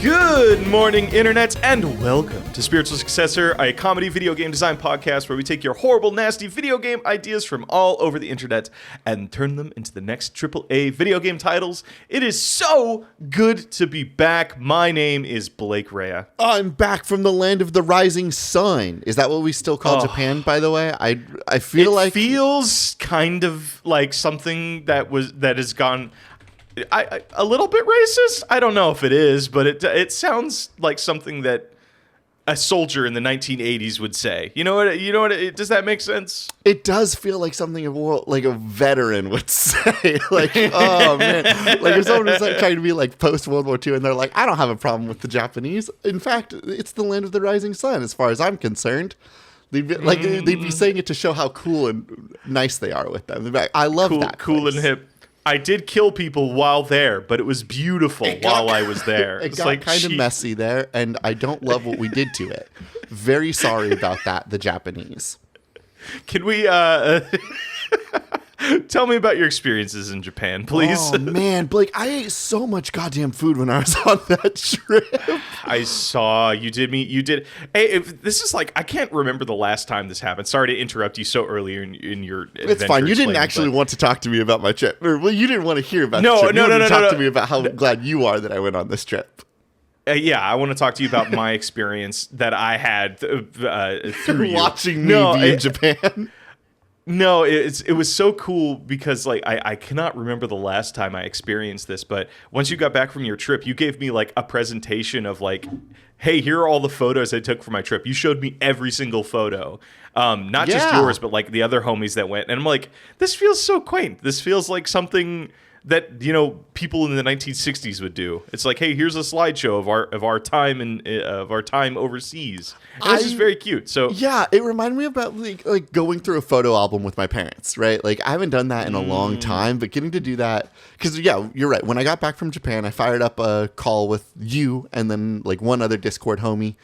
Good morning, Internet, and welcome to Spiritual Successor, a comedy video game design podcast where we take your horrible, nasty video game ideas from all over the internet and turn them into the next AAA video game titles. It is so good to be back. My name is Blake Rea. I'm back from the land of the rising sun. Is that what we still call Japan, by the way? I feel like... It feels kind of like something that has gone... a little bit racist. I don't know if it is, but it sounds like something that a soldier in the 1980s would say. You know what? Does that make sense? It does feel like something like a veteran would say. Like, oh man, like if someone was like trying to be like post World War II, and they're like, I don't have a problem with the Japanese. In fact, it's the land of the rising sun, as far as I'm concerned. They'd be saying it to show how cool and nice they are with them. They'd be like, I love that. Cool place. and hip. I did kill people while there, but it was beautiful while I was there. It got like kind of messy there, and I don't love what we did to it. Very sorry about that, the Japanese. Can we tell me about your experiences in Japan, please? Oh, man, Blake, I ate so much goddamn food when I was on that trip. I saw you did. Hey, this is like, I can't remember the last time this happened. Sorry to interrupt you so early in your adventure. It's fine. You didn't actually want to talk to me about my trip. Well, you didn't want to hear about the trip. You wanted to talk to me about how glad you are that I went on this trip. Yeah, I want to talk to you about my experience that I had through watching me be in Japan. No, it was so cool because like I cannot remember the last time I experienced this, but once you got back from your trip, you gave me like a presentation of like, hey, here are all the photos I took for my trip. You showed me every single photo, not just yours, but like the other homies that went. And I'm like, this feels so quaint. This feels like something that, you know, people in the 1960s would do. It's like, hey, here's a slideshow of our time overseas. And this is very cute. So yeah, it reminded me about like going through a photo album with my parents, right? Like I haven't done that in a long time, but getting to do that because yeah, you're right. When I got back from Japan, I fired up a call with you and then like one other Discord homie,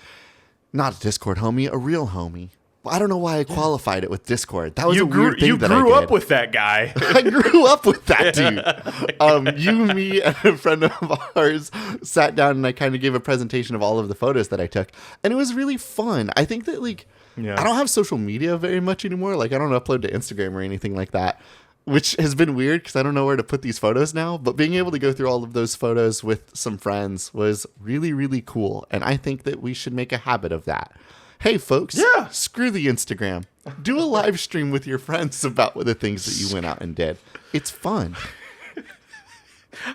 not a Discord homie, a real homie. I don't know why I qualified it with Discord. That was a weird thing that I did. You grew up with that guy. I grew up with that dude. You, me, and a friend of ours sat down and I kind of gave a presentation of all of the photos that I took. And it was really fun. I think that like, I don't have social media very much anymore. Like I don't upload to Instagram or anything like that, which has been weird because I don't know where to put these photos now. But being able to go through all of those photos with some friends was really, really cool. And I think that we should make a habit of that. Hey, folks, screw the Instagram. Do a live stream with your friends about the things that you went out and did. It's fun.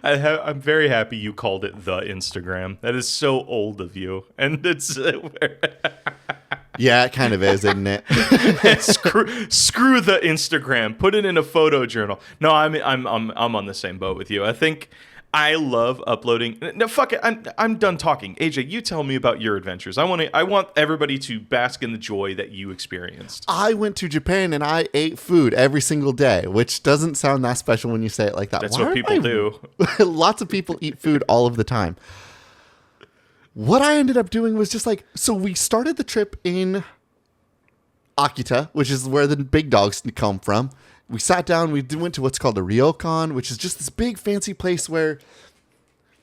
I'm very happy you called it the Instagram. That is so old of you. And it's... Yeah, it kind of is, isn't it? Screw the Instagram. Put it in a photo journal. No, I'm on the same boat with you. I think... I love uploading. No, fuck it. I'm done talking. AJ, you tell me about your adventures. I want everybody to bask in the joy that you experienced. I went to Japan and I ate food every single day, which doesn't sound that special when you say it like that. That's what people do. Lots of people eat food all of the time. What I ended up doing was just like, so we started the trip in Akita, which is where the big dogs come from. We sat down, we went to what's called a ryokan, which is just this big fancy place where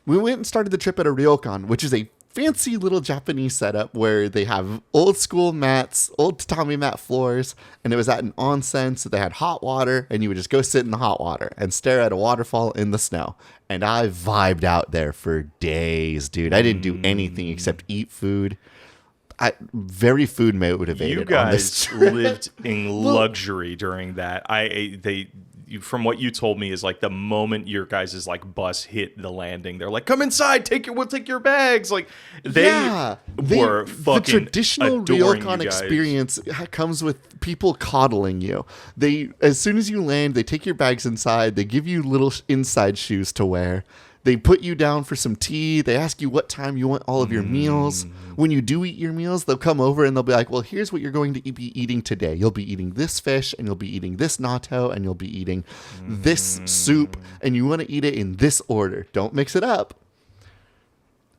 we went and started the trip at a ryokan, which is a fancy little Japanese setup where they have old school mats, old tatami mat floors, and it was at an onsen, so they had hot water, and you would just go sit in the hot water and stare at a waterfall in the snow. And I vibed out there for days, dude. I didn't do anything except eat food. Very food motivated. You guys lived in luxury during that. From what you told me, is like the moment your guys' like bus hit the landing, they're like, "Come inside, we'll take your bags." Like they were fucking. The traditional ryokan experience comes with people coddling you. As soon as you land, they take your bags inside. They give you little inside shoes to wear. They put you down for some tea. They ask you what time you want all of your meals. When you do eat your meals, they'll come over and they'll be like, well, here's what you're going to be eating today. You'll be eating this fish, and you'll be eating this natto, and you'll be eating this soup, and you want to eat it in this order. Don't mix it up.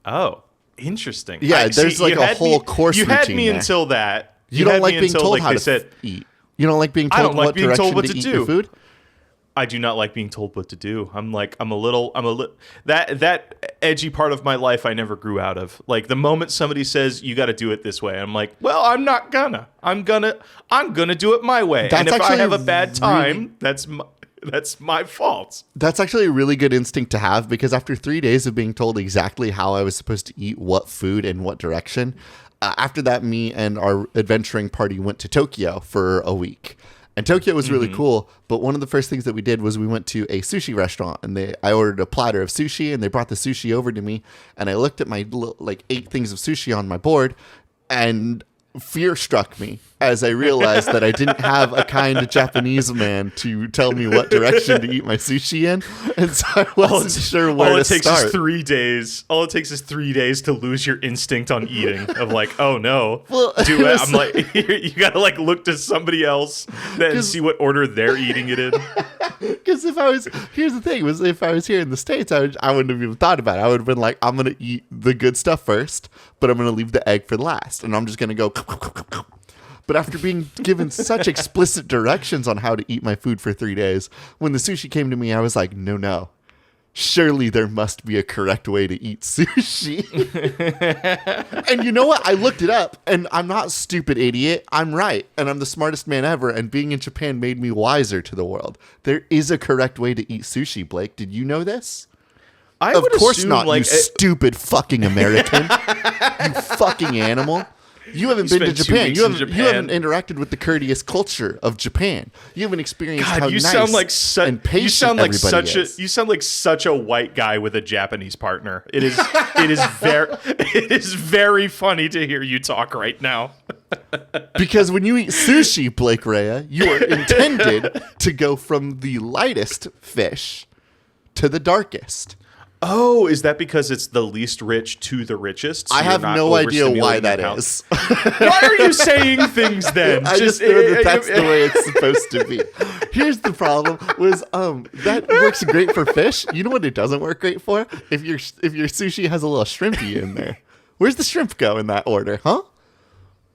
Oh, interesting. Yeah, there's like a whole course routine. You had me until that. You don't like being told how to eat. You don't like being told what direction to eat your food? I do not like being told what to do. That edgy part of my life I never grew out of. Like the moment somebody says you got to do it this way, I'm like, well, I'm not gonna. I'm gonna do it my way. And if I have a bad time, that's my fault. That's actually a really good instinct to have, because after 3 days of being told exactly how I was supposed to eat what food in what direction, after that, me and our adventuring party went to Tokyo for a week. And Tokyo was really cool, but one of the first things that we did was we went to a sushi restaurant, and I ordered a platter of sushi, and they brought the sushi over to me, and I looked at my 8 things of sushi on my board, and fear struck me as I realized that I didn't have a kind Japanese man to tell me what direction to eat my sushi in, and so I wasn't sure where to start. All it takes is 3 days to lose your instinct on eating. Of like, oh no, do it. I'm like, you gotta like look to somebody else then see what order they're eating it in. Because here's the thing, was if I was here in the States, I wouldn't have even thought about it. I would have been like, I'm going to eat the good stuff first, but I'm going to leave the egg for last. And I'm just going to go. But after being given such explicit directions on how to eat my food for 3 days, when the sushi came to me, I was like, no. Surely there must be a correct way to eat sushi. And you know what? I looked it up, and I'm not a stupid idiot. I'm right, and I'm the smartest man ever, and being in Japan made me wiser to the world. There is a correct way to eat sushi, Blake. Did you know this? Of course not, you stupid fucking American. You fucking animal. You haven't been to Japan. You haven't interacted with the courteous culture of Japan. You haven't experienced how nice and patient everybody is. You sound like such a white guy with a Japanese partner. It is very funny to hear you talk right now. Because when you eat sushi, Blake Rea, you are intended to go from the lightest fish to the darkest. Oh, is that because it's the least rich to the richest? So I have no idea why that is. Why are you saying things then? I just know that that's the way it's supposed to be. Here's the problem: that works great for fish. You know what it doesn't work great for? If your sushi has a little shrimpy in there, where's the shrimp go in that order? Huh?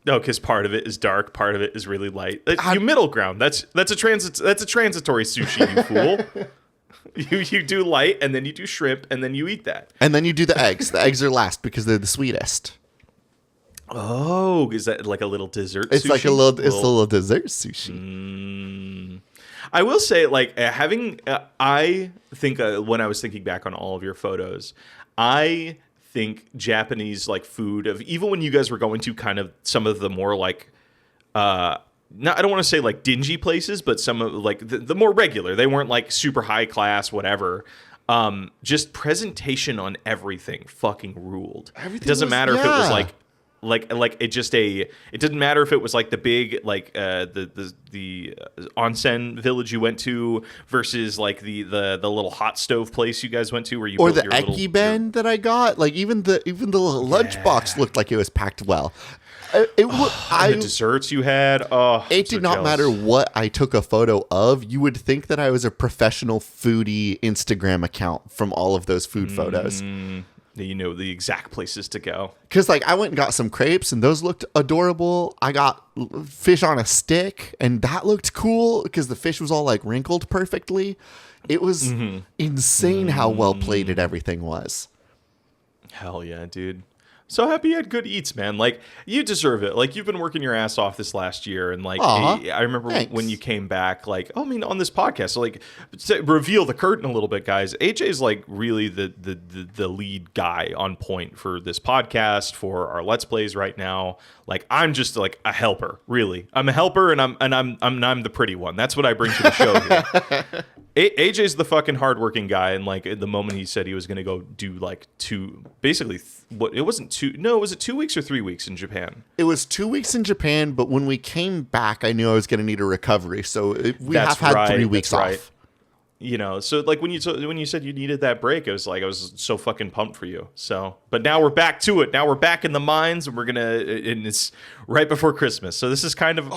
No, because part of it is dark, part of it is really light. You middle ground. That's a transitory sushi, you fool. You do light, and then you do shrimp, and then you eat that. And then you do the eggs. The eggs are last because they're the sweetest. Oh, is that like a little dessert sushi? It's like a little dessert sushi. I will say, like, I think when I was thinking back on all of your photos, I think Japanese, like, food, even when you guys were going to kind of some of the more, like, I don't want to say like dingy places, but some of like the more regular. They weren't like super high class, whatever. Just presentation on everything fucking ruled. It doesn't matter if it was like it didn't matter if it was like the big like the onsen village you went to versus like the little hot stove place you guys went to where you or built the your ekiben that I got. Like even the little lunchbox looked like it was packed well. The desserts you had. Oh, it did not matter what I took a photo of. You would think that I was a professional foodie Instagram account from all of those food photos. You know the exact places to go. Because like I went and got some crepes, and those looked adorable. I got fish on a stick, and that looked cool because the fish was all like wrinkled perfectly. It was insane how well plated everything was. Hell yeah, dude. So happy you had good eats, man. Like, you deserve it. Like, you've been working your ass off this last year. And, like, I remember when you came back, like, I mean, on this podcast. So, like, reveal the curtain a little bit, guys. AJ's, like, really the lead guy on point for this podcast, for our Let's Plays right now. Like, I'm just, like, a helper, really. I'm a helper, and I'm the pretty one. That's what I bring to the show here. AJ's the fucking hardworking guy, and like the moment he said he was going to go do like was it 2 weeks or 3 weeks in Japan? It was 2 weeks in Japan, but when we came back, I knew I was going to need a recovery, so we have had 3 weeks off. You know, so like when you said you needed that break, I was so fucking pumped for you. So, but now we're back to it. Now we're back in the mines, and and it's right before Christmas. So this is kind of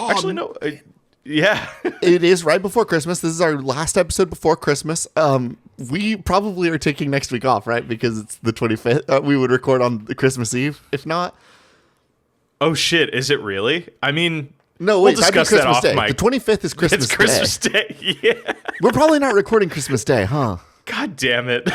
yeah. It is right before Christmas. This is our last episode before Christmas. We probably are taking next week off, right? Because it's the 25th. We would record on the Christmas Eve, if not. Oh, shit. Is it really? I mean, no, wait. We'll discuss that off Day. mic. The 25th is Christmas Day. It's Christmas Day. Yeah. We're probably not recording Christmas Day, huh? God damn it.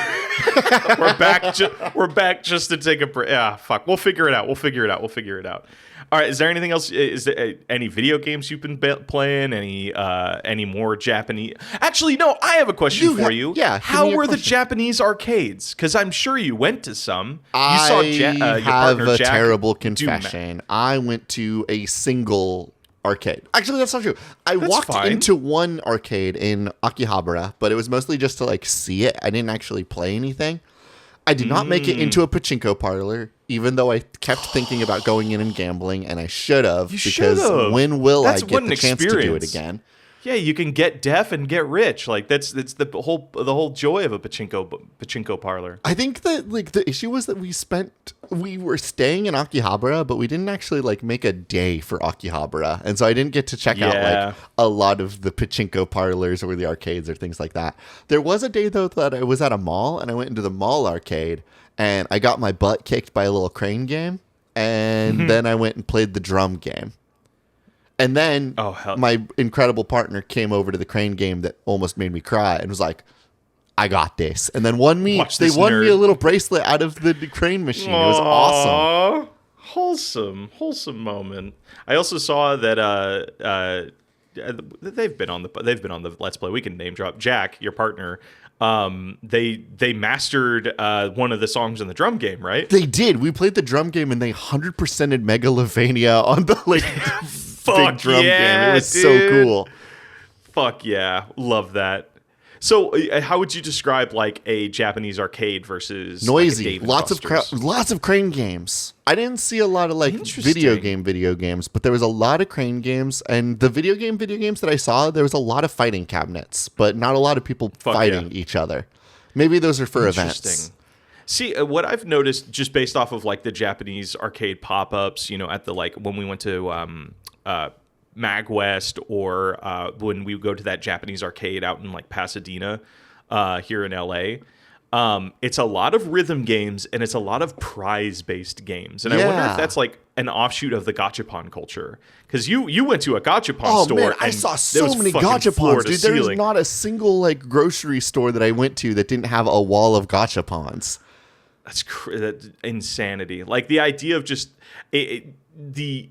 We're back just to take a break. Yeah, fuck. We'll figure it out. We'll figure it out. All right. Is there anything else? Is there any video games you've been playing? Any more Japanese? Actually, no. I have a question for you. Yeah. How were the Japanese arcades? Because I'm sure you went to some. You saw your have partner a Jack terrible confession. I went to a single arcade. Actually, that's not true. I walked into one arcade in Akihabara, but it was mostly just to like see it. I didn't actually play anything. I did not make it into a pachinko parlor, even though I kept thinking about going in and gambling, and I should have, because when will I get the chance to do it again? Yeah, you can get deaf and get rich. Like that's the whole joy of a pachinko parlor. I think that like the issue was that we were staying in Akihabara, but we didn't actually like make a day for Akihabara, and so I didn't get to check out like a lot of the pachinko parlors or the arcades or things like that. There was a day though that I was at a mall, and I went into the mall arcade, and I got my butt kicked by a little crane game, and then I went and played the drum game. And then my incredible partner came over to the crane game that almost made me cry and was like, I got this. And then won me a little bracelet out of the crane machine. Aww. It was awesome. Wholesome moment. I also saw that they've been on the Let's Play. We can name drop Jack, your partner. They mastered one of the songs in the drum game, right? They did. We played the drum game and they 100%ed Megalovania on the like big drum game. It was so cool. Fuck yeah. Love that. So how would you describe like a Japanese arcade versus noisy? Like lots of crane games. I didn't see a lot of like video games, but there was a lot of crane games, and the video games that I saw, there was a lot of fighting cabinets, but not a lot of people fighting each other. Maybe those are for events. See, what I've noticed just based off of like the Japanese arcade pop-ups, at the like when we went to MagWest or when we go to that Japanese arcade out in like Pasadena here in LA, it's a lot of rhythm games and it's a lot of prize-based games. And I wonder if that's like an offshoot of the gachapon culture. Because you went to a gachapon store. Man, I saw so many gachapons, dude. There was not a single like grocery store that I went to that didn't have a wall of gachapons. That's insanity. Like the idea of just the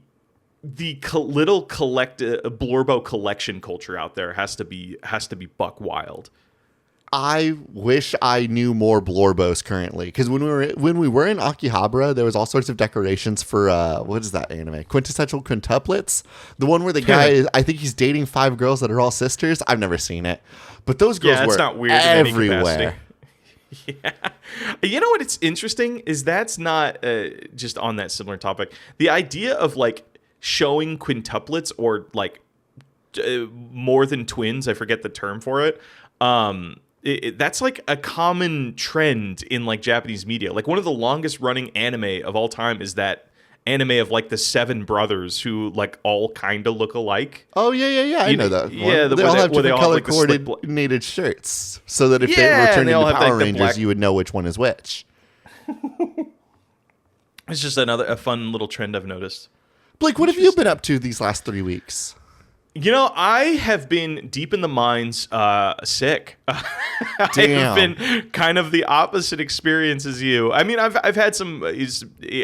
little Blorbo collection culture out there has to be buck wild. I wish I knew more Blorbos currently, because when we were in Akihabara, there was all sorts of decorations for what is that anime? Quintessential Quintuplets, the one where the guy I think he's dating 5 girls that are all sisters. I've never seen it, but those girls were not weird everywhere. Yeah. You know what? It's interesting is that's not just on that similar topic. The idea of like showing quintuplets or like more than twins, I forget the term for it. That's like a common trend in like Japanese media. Like one of the longest running anime of all time is that anime of like the 7 brothers who like all kind of look alike. Oh yeah. I know that. Yeah, they all have different color coordinated shirts, so that if they were turned into Power Rangers, you would know which one is which. It's just a fun little trend I've noticed. Blake, what have you been up to these last 3 weeks? I have been deep in the mines sick. I have been kind of the opposite experience as you. I mean, I've had some.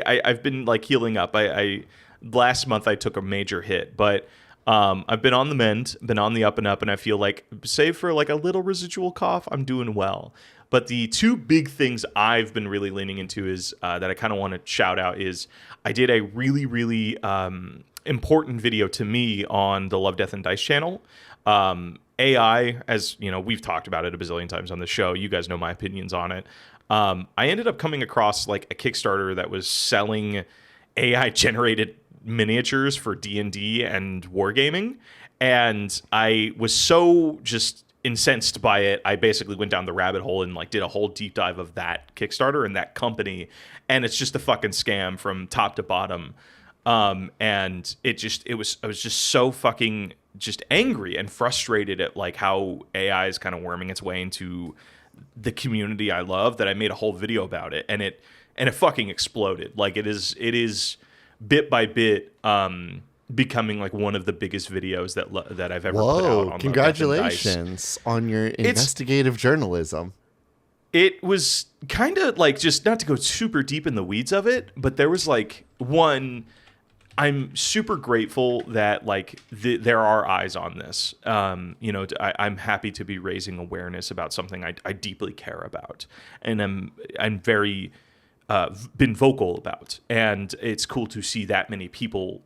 I've been like healing up. I last month I took a major hit, but I've been on the mend, been on the up and up, and I feel like, save for like a little residual cough, I'm doing well. But the 2 big things I've been really leaning into is that I kind of want to shout out is I did a really, really important video to me on the Love, Death, and Dice channel. AI, as you know, we've talked about it a bazillion times on the show. You guys know my opinions on it. I ended up coming across like a Kickstarter that was selling AI-generated miniatures for D&D and wargaming, and I was so just incensed by it. I basically went down the rabbit hole and like did a whole deep dive of that Kickstarter and that company, and it's just a fucking scam from top to bottom. And I was just so fucking just angry and frustrated at like how AI is kind of worming its way into the community I love, that I made a whole video about it, and it fucking exploded. Like it is bit by bit becoming like one of the biggest videos that I've ever put out on congratulations on your investigative journalism. It was kind of like, just not to go super deep in the weeds of it, but there was like one. I'm super grateful that like there are eyes on this. I'm happy to be raising awareness about something I deeply care about, and I'm very been vocal about, and it's cool to see that many people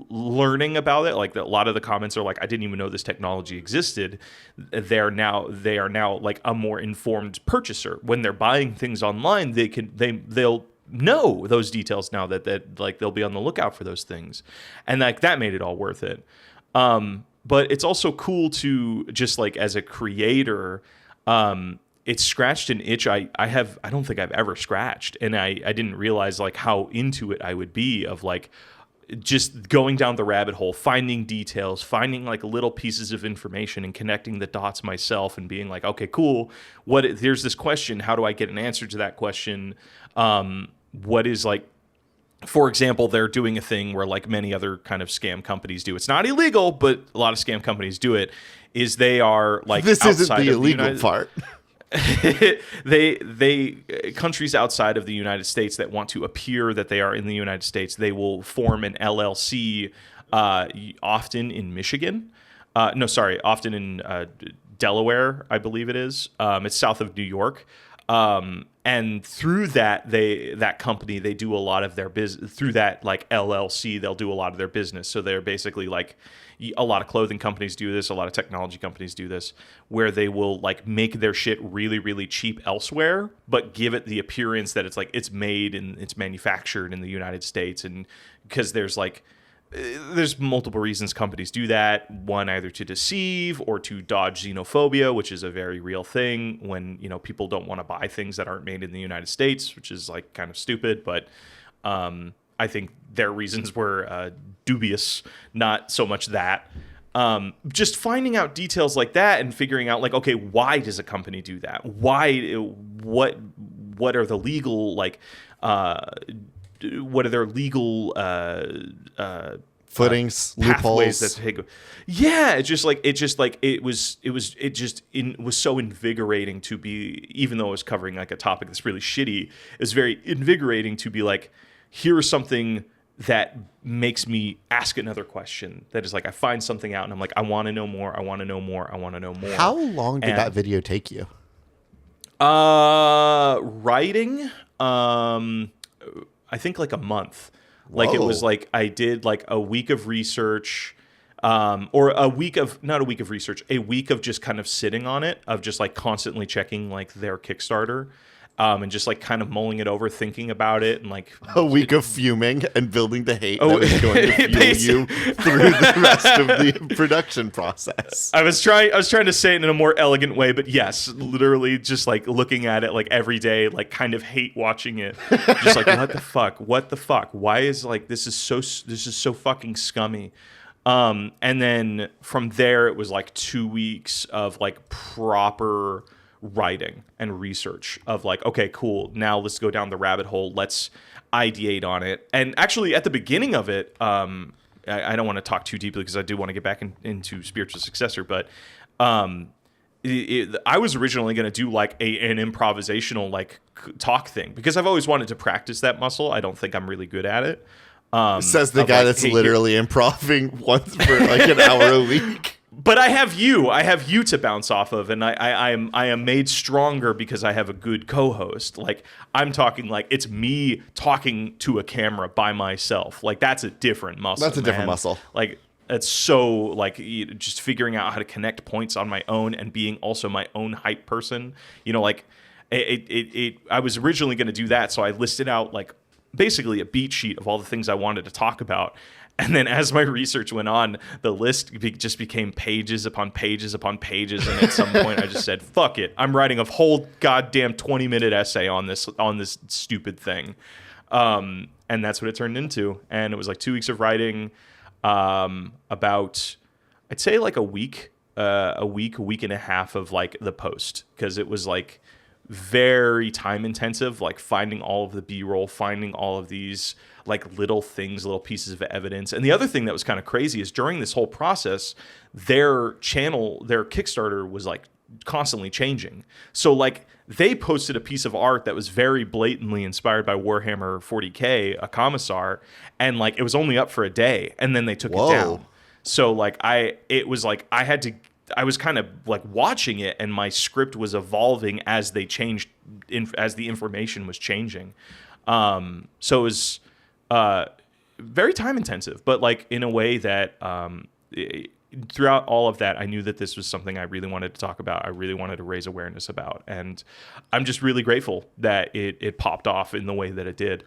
learning about it. Like a lot of the comments are like, I didn't even know this technology existed. They are now like a more informed purchaser. When they're buying things online, they'll know those details now that like they'll be on the lookout for those things, and like that made it all worth it. But it's also cool to just like as a creator, it scratched an itch I don't think I've ever scratched, and I didn't realize like how into it I would be, of like just going down the rabbit hole, finding details, finding like little pieces of information and connecting the dots myself, and being like, okay, cool. There's this question. How do I get an answer to that question? What is like, for example, they're doing a thing where like many other kind of scam companies do. It's not illegal, but a lot of scam companies do it. Is they are like, this isn't the illegal part. they countries outside of the United States that want to appear that they are in the United States, they will form an LLC, often in Michigan. Often in Delaware, I believe it is. It's south of New York. And through that company, they do a lot of their business. Through that like LLC, they'll do a lot of their business. So they're basically like, a lot of clothing companies do this, a lot of technology companies do this, where they will like make their shit really, really cheap elsewhere, but give it the appearance that it's like it's made and it's manufactured in the United States. And because there's multiple reasons companies do that. One, either to deceive or to dodge xenophobia, which is a very real thing when, people don't want to buy things that aren't made in the United States, which is like kind of stupid. But I think their reasons were dubious, not so much that. Just finding out details like that and figuring out like, okay, why does a company do that? What are the legal like what are their legal footings, pathways loopholes? That take? Yeah, it was so invigorating to be, even though it was covering like a topic that's really shitty, it's very invigorating to be like, here's something that makes me ask another question. That is like, I find something out and I'm like, I want to know more. I want to know more. I want to know more. How long did that video take you? Writing, I think like a month. Like it was like I did like a week of research, or a week of a week of just kind of sitting on it, of just like constantly checking like their Kickstarter, and just like kind of mulling it over, thinking about it, and like a week of fuming and building the hate that was going to fuel you through the rest of the production process. I was trying to say it in a more elegant way, but yes, literally just like looking at it like every day, like kind of hate watching it, just like what the fuck, why is like this is so fucking scummy. And then from there it was like 2 weeks of like proper writing and research of like, okay, cool, now let's go down the rabbit hole, let's ideate on it. And actually at the beginning of it, I don't want to talk too deeply because I do want to get back into Spiritual Successor, but I was originally going to do like an improvisational like talk thing, because I've always wanted to practice that muscle. I don't think I'm really good at it. Says the guy that's literally improving once for like an hour a week. But I have you to bounce off of, and I am made stronger because I have a good co-host. Like I'm talking like it's me talking to a camera by myself. Like that's a different muscle. That's a different muscle. Like it's so like just figuring out how to connect points on my own and being also my own hype person. Like I was originally going to do that, so I listed out like basically a beat sheet of all the things I wanted to talk about. And then as my research went on, the list just became pages upon pages upon pages. And at some point I just said, fuck it. I'm writing a whole goddamn 20-minute essay on this stupid thing. And that's what it turned into. And it was like 2 weeks of writing, about, I'd say like a week and a half of like the post. Because it was like very time intensive, like finding all of the B-roll, finding all of these like little things, little pieces of evidence. And the other thing that was kind of crazy is during this whole process, their channel, their Kickstarter was like constantly changing. So like they posted a piece of art that was very blatantly inspired by Warhammer 40K, a commissar, and like it was only up for a day and then they took it down. So like I was kind of like watching it, and my script was evolving as they changed, as the information was changing. So it was very time intensive, but like in a way that throughout all of that, I knew that this was something I really wanted to talk about. I really wanted to raise awareness about, and I'm just really grateful that it popped off in the way that it did.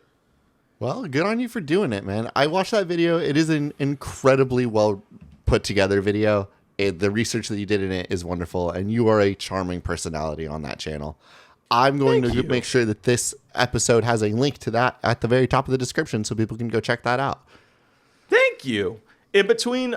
Well, good on you for doing it, man. I watched that video. It is an incredibly well put together video. The research that you did in it is wonderful, and you are a charming personality on that channel. I'm going to make sure that this episode has a link to that at the very top of the description so people can go check that out. Thank you. In between,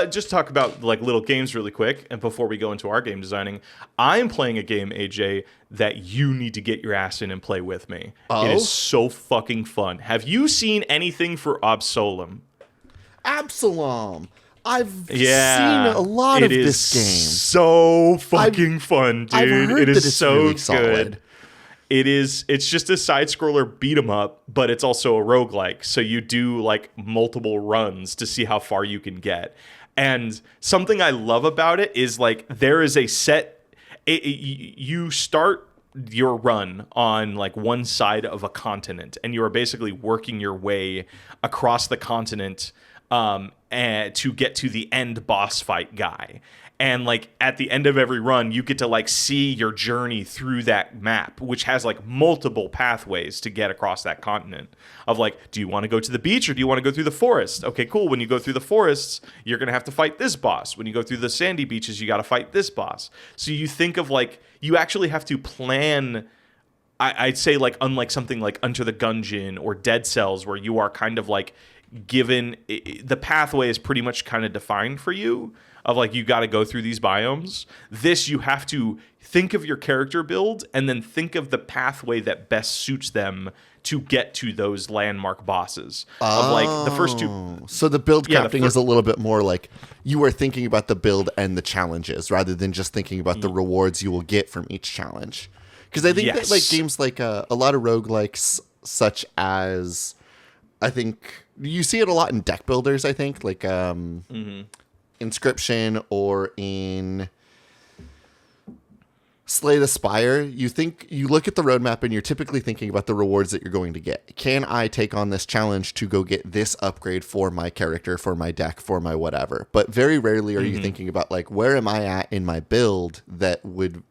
just talk about like little games really quick, and before we go into our game designing, I'm playing a game, AJ, that you need to get your ass in and play with me. Oh? It is so fucking fun. Have you seen anything for Absolem? Absalom. I've seen a lot of this game. So fucking fun, dude. I've heard it is that it's so really good. solid. It's just a side-scroller beat 'em up, but it's also a roguelike. So you do like multiple runs to see how far you can get. And something I love about it is like there is a set you start your run on like one side of a continent, and you are basically working your way across the continent and to get to the end boss fight guy. And like at the end of every run, you get to like see your journey through that map, which has like multiple pathways to get across that continent. Of like, do you want to go to the beach or do you want to go through the forest? Okay, cool. When you go through the forests, you're going to have to fight this boss. When you go through the sandy beaches, you got to fight this boss. So you think of like, you actually have to plan. I'd say like unlike something like Enter the Gungeon or Dead Cells, where you are kind of like given, the pathway is pretty much kind of defined for you. Of like, you got to go through these biomes. This, you have to think of your character build and then think of the pathway that best suits them to get to those landmark bosses. Of like the first two. So the build crafting is a little bit more like you are thinking about the build and the challenges rather than just thinking about the rewards you will get from each challenge. Because I think that like games like a lot of roguelikes, such as, I think you see it a lot in deck builders, I think, like Inscription or in Slay the Spire, you look at the roadmap and you're typically thinking about the rewards that you're going to get. Can I take on this challenge to go get this upgrade for my character, for my deck, for my whatever? But very rarely are you thinking about like, where am I at in my build that would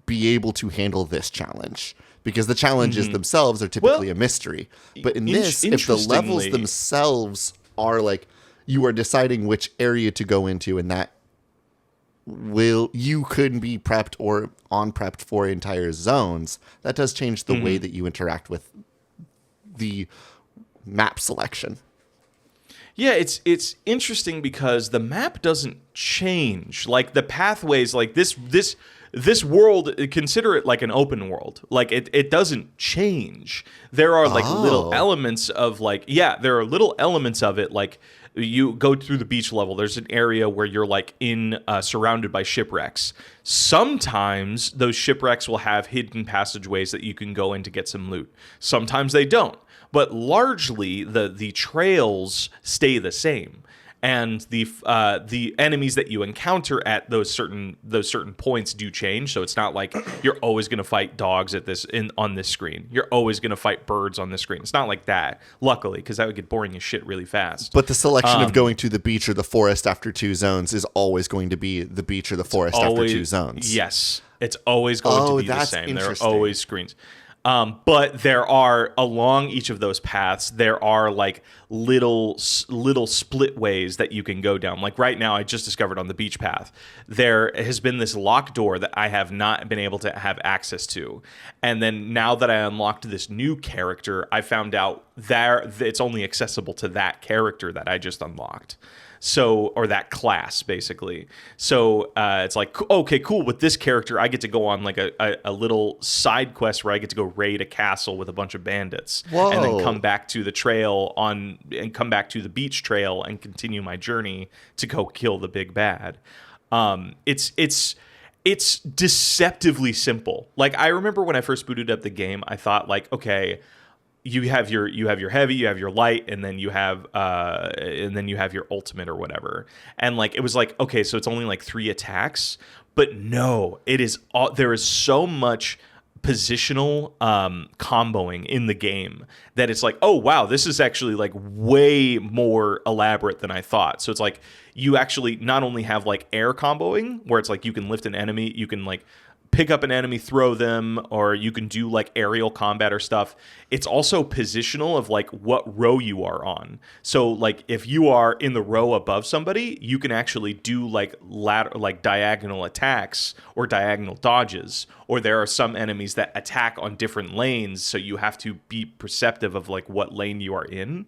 be able to handle this challenge? Because the challenges themselves are typically a mystery. But in this, if the levels themselves are like, you are deciding which area to go into, and that you could be prepped or on-prepped for entire zones. That does change the way that you interact with the map selection. Yeah, it's interesting because the map doesn't change. Like the pathways, like this world, consider it like an open world. Like it doesn't change. There are like little elements of like, there are little elements of it. Like you go through the beach level, there's an area where you're like surrounded by shipwrecks. Sometimes those shipwrecks will have hidden passageways that you can go in to get some loot. Sometimes they don't. But largely the trails stay the same. And the enemies that you encounter at those certain points do change. So it's not like you're always going to fight dogs on this screen. You're always going to fight birds on this screen. It's not like that, luckily, because that would get boring as shit really fast. But the selection of going to the beach or the forest after 2 zones is always going to be the beach or the forest after 2 zones. Yes, it's always going to be the same. There are always screens. But there are, along each of those paths, there are like little split ways that you can go down. Like right now, I just discovered on the beach path, there has been this locked door that I have not been able to have access to. And then now that I unlocked this new character, I found out that it's only accessible to that character that I just unlocked. So, or that class, basically. So it's like, okay, cool. With this character, I get to go on like a little side quest where I get to go raid a castle with a bunch of bandits. Whoa. And then come back to the come back to the beach trail and continue my journey to go kill the big bad. It's it's deceptively simple. Like, I remember when I first booted up the game, I thought like, okay, you have your heavy, you have your light, and then you have your ultimate or whatever. And like, it was like, okay, so it's only like 3 attacks, but no, there is so much positional comboing in the game that it's like, oh wow, this is actually like way more elaborate than I thought. So it's like you actually not only have like air comboing where it's like you can lift an enemy, you can like pick up an enemy, throw them, or you can do like aerial combat or stuff. It's also positional of like what row you are on. So like if you are in the row above somebody, you can actually do like diagonal attacks or diagonal dodges. Or there are some enemies that attack on different lanes, so you have to be perceptive of like what lane you are in.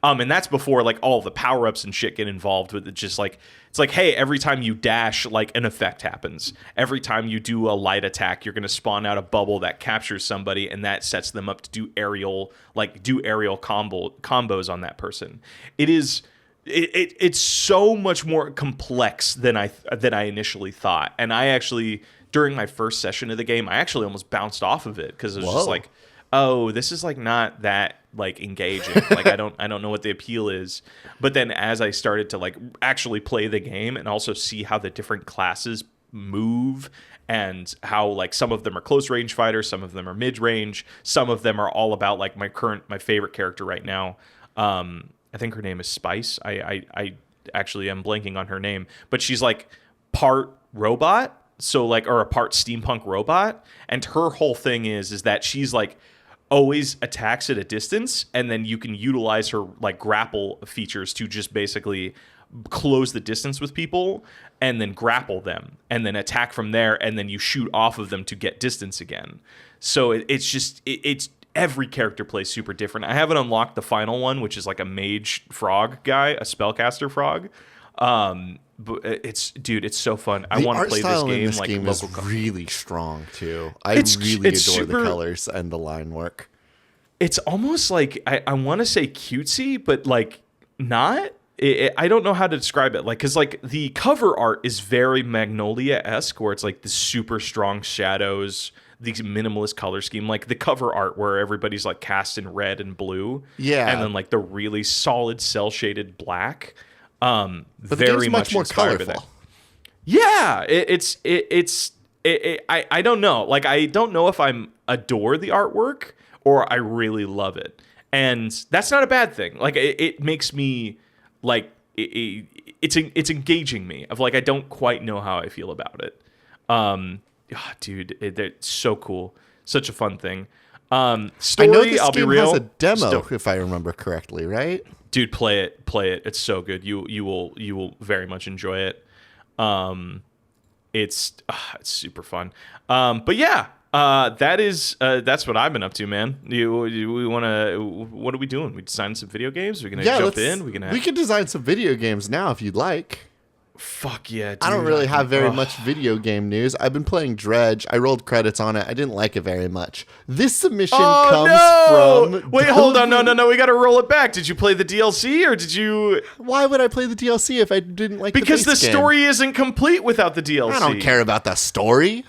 And that's before like all the power-ups and shit get involved with it. Just like, it's like, hey, every time you dash, like an effect happens. Every time you do a light attack, you're going to spawn out a bubble that captures somebody, and that sets them up to do aerial combos on that person. It's so much more complex than I initially thought. And I actually, during my first session of the game, I actually almost bounced off of it because it was just like, oh, this is like not that like engaging. Like I don't know what the appeal is. But then as I started to like actually play the game and also see how the different classes move and how like some of them are close range fighters, some of them are mid range, some of them are all about like my favorite character right now. I think her name is Spice. I actually am blanking on her name, but she's like part robot, so like, or a part steampunk robot, and her whole thing is that she's like always attacks at a distance, and then you can utilize her like grapple features to just basically close the distance with people and then grapple them and then attack from there, and then you shoot off of them to get distance again. So it's every character plays super different. I haven't unlocked the final one, which is like a mage frog guy, a spellcaster frog. But it's so fun. I want to play this game. This like game local is really strong too. I really adore the colors and the line work. It's almost like I want to say cutesy, but like not. I don't know how to describe it. Like, because like the cover art is very Magnolia-esque, where it's like the super strong shadows, the minimalist color scheme, like the cover art where everybody's like cast in red and blue, and then like the really solid cell shaded black. But very much more colorful. Yeah, I don't know. Like, I don't know if I'm adore the artwork or I really love it, and that's not a bad thing. Like, it makes me like it's engaging me. Of like, I don't quite know how I feel about it. Dude, they're so cool, such a fun thing. Story, I know this I'll game be real. has a demo, if I remember correctly, right? Dude, play it. It's so good. You will very much enjoy it. It's super fun. But yeah, that's what I've been up to, man. We want to. What are we doing? We designing some video games. We're gonna jump in. We can design some video games now if you'd like. Fuck yeah, dude. I don't really have very much video game news. I've been playing Dredge. I rolled credits on it. I didn't like it very much. This submission comes from... Wait, hold on. No. We got to roll it back. Did you play the DLC or did you... Why would I play the DLC if I didn't like because the base game? story isn't complete without the DLC. I don't care about the story.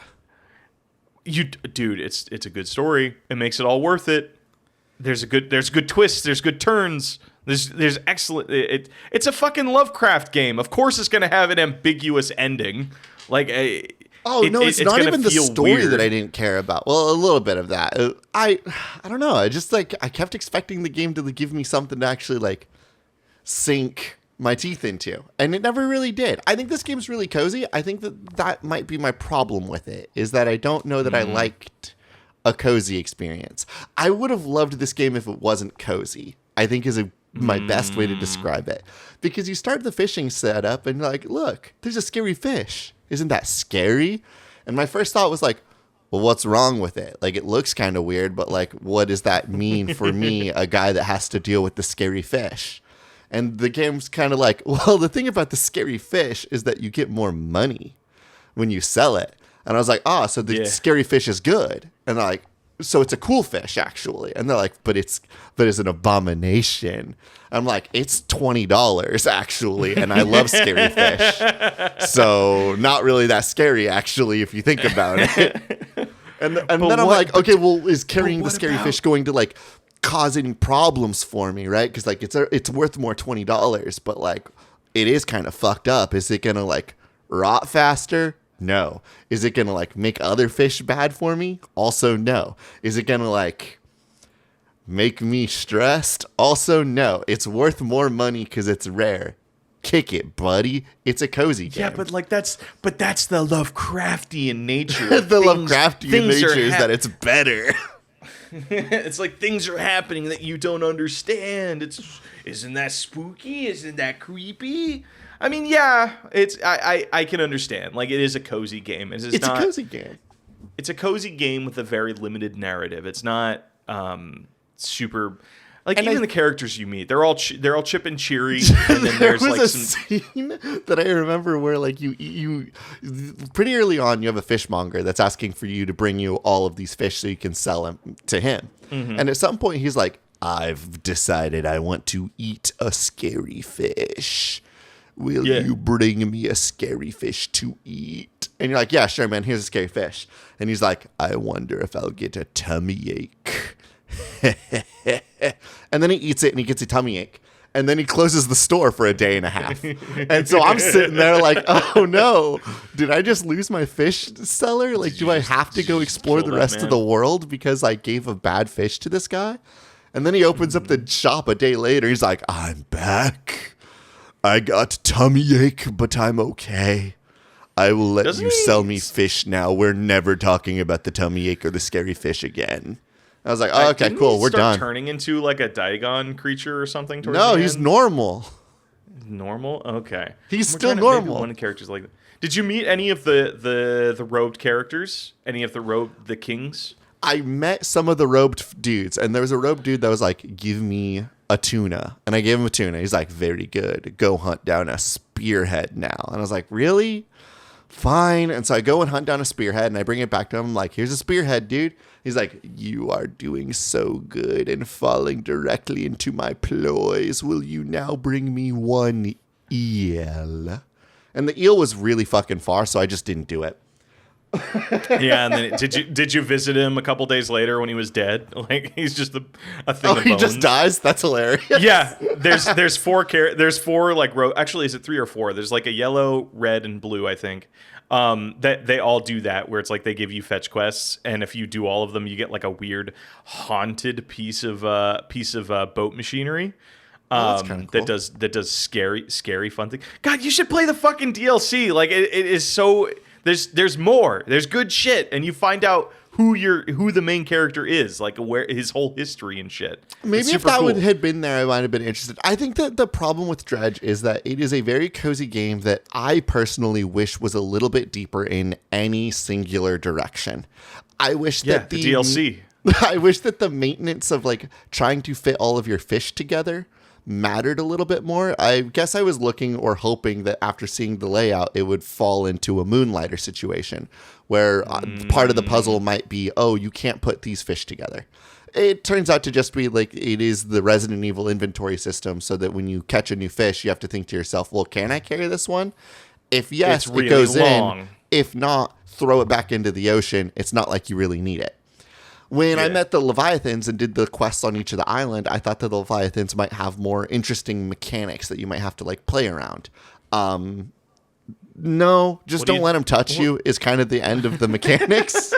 Dude, it's a good story. It makes it all worth it. There's good twists. There's good turns. There's excellent. It's a fucking Lovecraft game. Of course, it's gonna have an ambiguous ending. Like, it's not even the story weird. That I didn't care about. Well, a little bit of that. I don't know. I just I kept expecting the game to give me something to actually like sink my teeth into, and it never really did. I think this game's really cozy. I think that might be my problem with it, is that I don't know that I liked a cozy experience. I would have loved this game if it wasn't cozy, I think is my best way to describe it. Because you start the fishing setup and you're like, look, there's a scary fish. Isn't that scary? And my first thought was like, well, what's wrong with it? Like, it looks kind of weird, but like, what does that mean for me, a guy that has to deal with the scary fish? And the game's kind of like, well, the thing about the scary fish is that you get more money when you sell it. And I was like, so the scary fish is good. And I'm like, so it's a cool fish actually. And they're like, but it's an abomination. I'm like, it's $20 actually, and I love scary fish. So not really that scary actually if you think about it. And then I'm like, okay, well, is carrying the scary fish going to like cause any problems for me, right? Because like it's worth more $20, but like it is kind of fucked up. Is it gonna like rot faster? No. Is it gonna like make other fish bad for me? Also no. Is it gonna like make me stressed? Also no. It's worth more money because it's rare. Kick it, buddy. It's a cozy game. Yeah, but like that's the Lovecraftian nature. The Lovecraftian nature is that it's better. It's like things are happening that you don't understand. Isn't that spooky? Isn't that creepy? I mean, yeah, I can understand. Like, it is a cozy game. It's a cozy game. It's a cozy game with a very limited narrative. It's not super. Like, and even the characters you meet, they're all chip and cheery. And then there's like scene that I remember where like you pretty early on you have a fishmonger that's asking for you to bring you all of these fish so you can sell them to him. Mm-hmm. And at some point he's like, I've decided I want to eat a scary fish. Will you bring me a scary fish to eat? And you're like, yeah, sure, man. Here's a scary fish. And he's like, I wonder if I'll get a tummy ache. And then he eats it and he gets a tummy ache. And then he closes the store for a day and a half. And so I'm sitting there like, oh no, did I just lose my fish seller? Like, do I have to go explore the rest of the world because I gave a bad fish to this guy? And then he opens up the shop a day later. He's like, I'm back. I got tummy ache, but I'm okay. I will let you sell me fish now. We're never talking about the tummy ache or the scary fish again. I was like, oh, okay, cool, we're done. Turning into like a Dagon creature or something? No, he's normal. Normal? Okay. He's still normal. One of the characters like that. Did you meet any of the robed characters? Any of the kings? I met some of the robed dudes, and there was a robed dude that was like, give me a tuna. And I gave him a tuna. He's like, very good. Go hunt down a spearhead now. And I was like, really? Fine. And so I go and hunt down a spearhead, and I bring it back to him. I'm like, here's a spearhead, dude. He's like, you are doing so good and falling directly into my ploys. Will you now bring me one eel? And the eel was really fucking far, so I just didn't do it. Yeah, and then did you visit him a couple days later when he was dead? Like, he's just a thing of bones. He just dies? That's hilarious. Yeah, there's four like actually, is it 3 or 4? There's like a yellow, red, and blue, I think. That they all do that, where it's like they give you fetch quests, and if you do all of them, you get like a weird haunted piece of boat machinery. That's kind of cool. that does scary fun thing. God, you should play the fucking DLC. Like, it is so. There's more. There's good shit, and you find out who the main character is, like where his whole history and shit. Maybe if that had been there, I might have been interested. I think that the problem with Dredge is that it is a very cozy game that I personally wish was a little bit deeper in any singular direction. I wish that the DLC. I wish that the maintenance of like trying to fit all of your fish together mattered a little bit more. I guess I was looking or hoping that after seeing the layout, it would fall into a Moonlighter situation where part of the puzzle might be, oh, you can't put these fish together. It turns out to just be like, it is the Resident Evil inventory system, so that when you catch a new fish, you have to think to yourself, well, can I carry this one? If yes, really it goes long. in. If not, throw it back into the ocean. It's not like you really need it. When I met the Leviathans and did the quests on each of the island, I thought that the Leviathans might have more interesting mechanics that you might have to like play around. No, just don't let them touch you is kind of the end of the mechanics.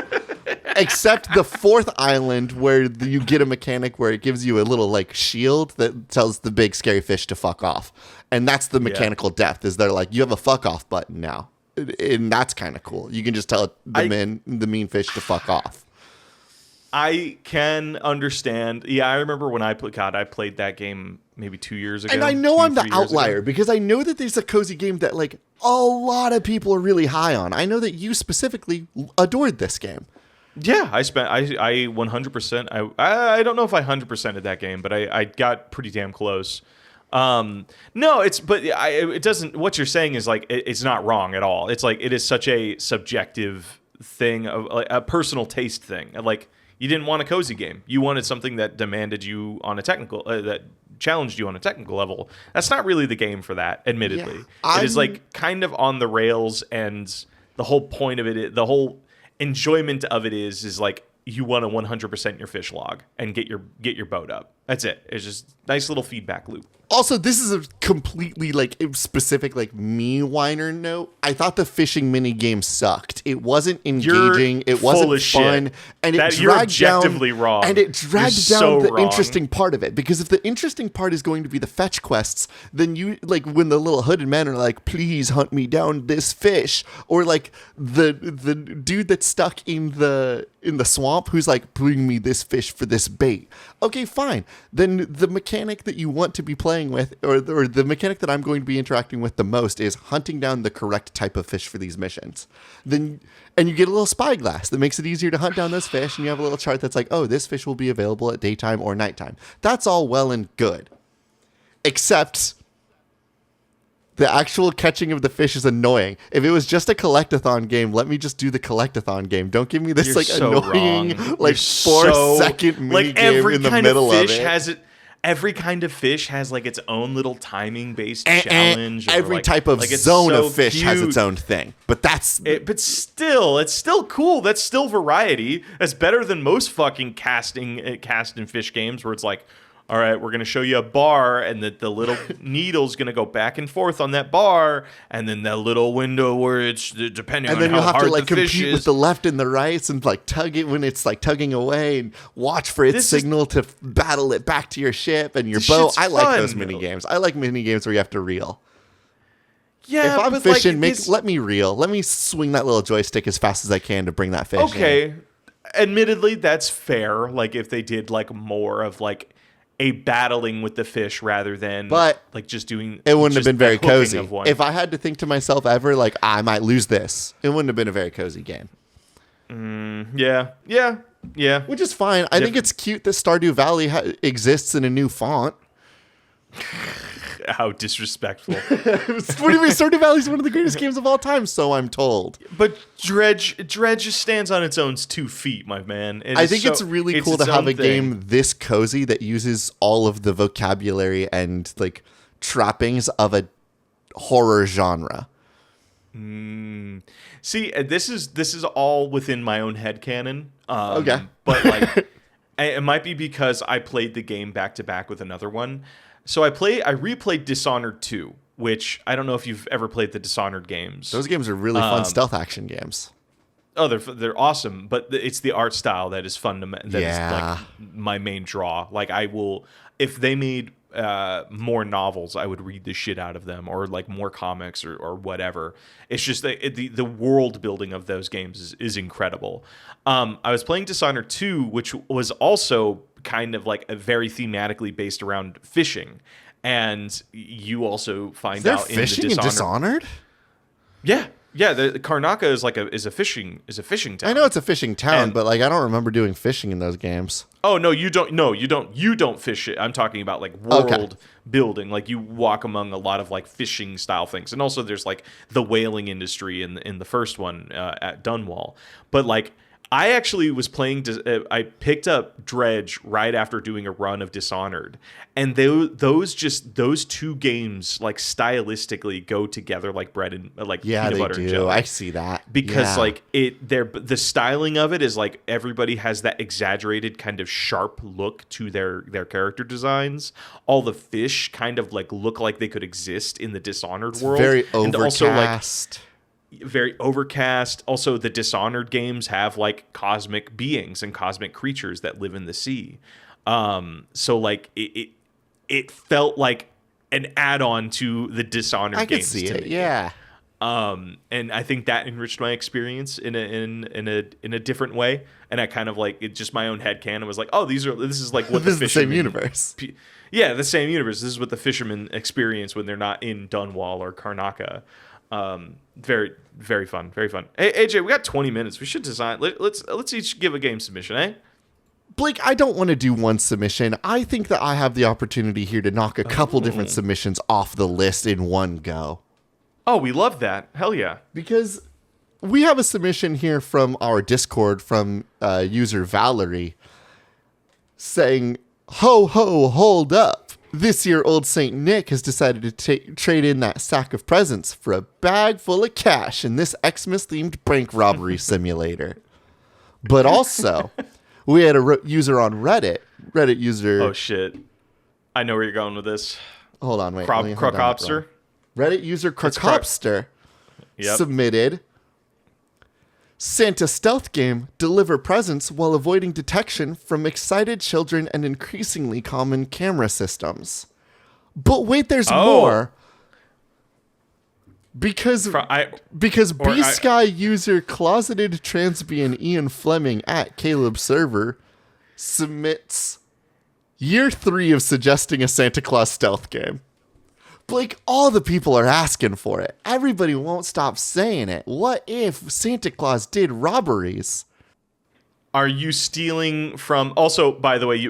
Except the 4th island where you get a mechanic where it gives you a little like shield that tells the big scary fish to fuck off. And that's the mechanical depth, is they're like, you have a fuck off button now. And that's kind of cool. You can just tell the mean fish to fuck off. I can understand. Yeah, I remember when I played that game maybe 2 years ago. And I know I'm the outlier because I know that there's a cozy game that like a lot of people are really high on. I know that you specifically adored this game. Yeah, I 100%. I don't know if I 100%ed that game, but I got pretty damn close. No, it doesn't. What you're saying is like it's not wrong at all. It's like it is such a subjective thing, of like, a personal taste thing. Like, You didn't want a cozy game. You wanted something that demanded you on a technical that challenged you on a technical level. That's not really the game for that, admittedly. Yeah, it is like kind of on the rails, and the whole point of it, the whole enjoyment of it is like you want to 100% your fish log and get your boat up. That's it. It's just nice little feedback loop. Also, this is a completely like specific like me whiner note. I thought the fishing mini game sucked. It wasn't engaging. It wasn't fun, and it dragged down. Wrong. And it dragged You're down so the wrong. interesting part of it. Because if the interesting part is going to be the fetch quests, then you like when the little hooded men are like, "Please hunt me down this fish," or like the dude that's stuck in the swamp who's like, "Bring me this fish for this bait." Okay, fine. Then the mechanic that you want to be playing with, or the mechanic that I'm going to be interacting with the most, is hunting down the correct type of fish for these missions. And you get a little spyglass that makes it easier to hunt down those fish, and you have a little chart that's like, oh, this fish will be available at daytime or nighttime. That's all well and good. Except the actual catching of the fish is annoying. If it was just a collectathon game, let me just do the collectathon game. Don't give me this You're like so annoying wrong. like 4-second mini game in the middle of it. Every kind of fish has like its own little timing based challenge. Every like, type of like zone so of fish cute. has its own thing. But but still, it's still cool. That's still variety. That's better than most fucking cast and fish games where it's like, all right, we're going to show you a bar, and the little needle's going to go back and forth on that bar, and then that little window where it's depending on how hard the fish is. And then you'll have to like compete with the left and the rights and like tug it when it's like tugging away and watch for its signal to battle it back to your ship and your boat. I like those mini games. I like mini games where you have to reel. Yeah, if I'm but fishing, like, let me reel. Let me swing that little joystick as fast as I can to bring that fish in. Okay. Admittedly, that's fair. Like if they did like more of like a battling with the fish rather than like just doing it wouldn't have been very cozy. If I had to think to myself ever like I might lose this, it wouldn't have been a very cozy game. Yeah. Which is fine. I think it's cute that Stardew Valley exists in a new font. How disrespectful. What do you mean? Stardew Valley is one of the greatest games of all time, so I'm told. But Dredge just stands on its own 2 feet, my man. I think it's really cool to have a game this cozy that uses all of the vocabulary and like trappings of a horror genre. See, this is all within my own headcanon. Okay. But like it might be because I played the game back to back with another one. So I replayed Dishonored 2, which I don't know if you've ever played the Dishonored games. Those games are really fun stealth action games. Oh, they're awesome, but it's the art style that is fundamental. That is like my main draw. Like I will, if they made more novels, I would read the shit out of them, or like more comics or whatever. It's just the world building of those games is incredible. I was playing Dishonored 2, which was also kind of like a very thematically based around fishing, and you also find out in fishing in Dishonored. Yeah, the Karnaka is a fishing town. I know it's a fishing town, but like I don't remember doing fishing in those games. Oh no, you don't. No, you don't. You don't fish it. I'm talking about like world building. Like you walk among a lot of like fishing style things, and also there's like the whaling industry in the first one at Dunwall. But like I actually was playing. I picked up Dredge right after doing a run of Dishonored, and those 2 games like stylistically go together like bread and like peanut butter and jelly. I see that because like the styling of it is like everybody has that exaggerated kind of sharp look to their character designs. All the fish kind of like look like they could exist in the Dishonored world. Very overcast. And also, like, very overcast. Also, the Dishonored games have like cosmic beings and cosmic creatures that live in the sea. So like it felt like an add-on to the Dishonored games. I could see it, yeah. And I think that enriched my experience in a different way. And I kind of like it just my own headcanon was like, oh, this is like what this the is the same universe. Yeah, the same universe. This is what the fishermen experience when they're not in Dunwall or Karnaka. Very, very fun. Very fun. Hey, AJ, we got 20 minutes. We should design. Let's each give a game submission, eh? Blake, I don't want to do one submission. I think that I have the opportunity here to knock a couple different submissions off the list in one go. Oh, we love that. Hell yeah. Because we have a submission here from our Discord from user Valerie saying, "Ho ho, hold up! This year, old Saint Nick has decided to trade in that sack of presents for a bag full of cash in this Xmas-themed bank robbery simulator." But also, we had a user on Reddit user. Oh shit! I know where you're going with this. Hold on, wait. Crocopster. Reddit user Crocopster submitted Santa stealth game, deliver presents while avoiding detection from excited children and increasingly common camera systems. But wait, there's more. Because B-Sky user closeted transbian Ian Fleming at Caleb server submits year 3 of suggesting a Santa Claus stealth game. Blake, all the people are asking for it. Everybody won't stop saying it. What if Santa Claus did robberies? Are you stealing from... Also, by the way,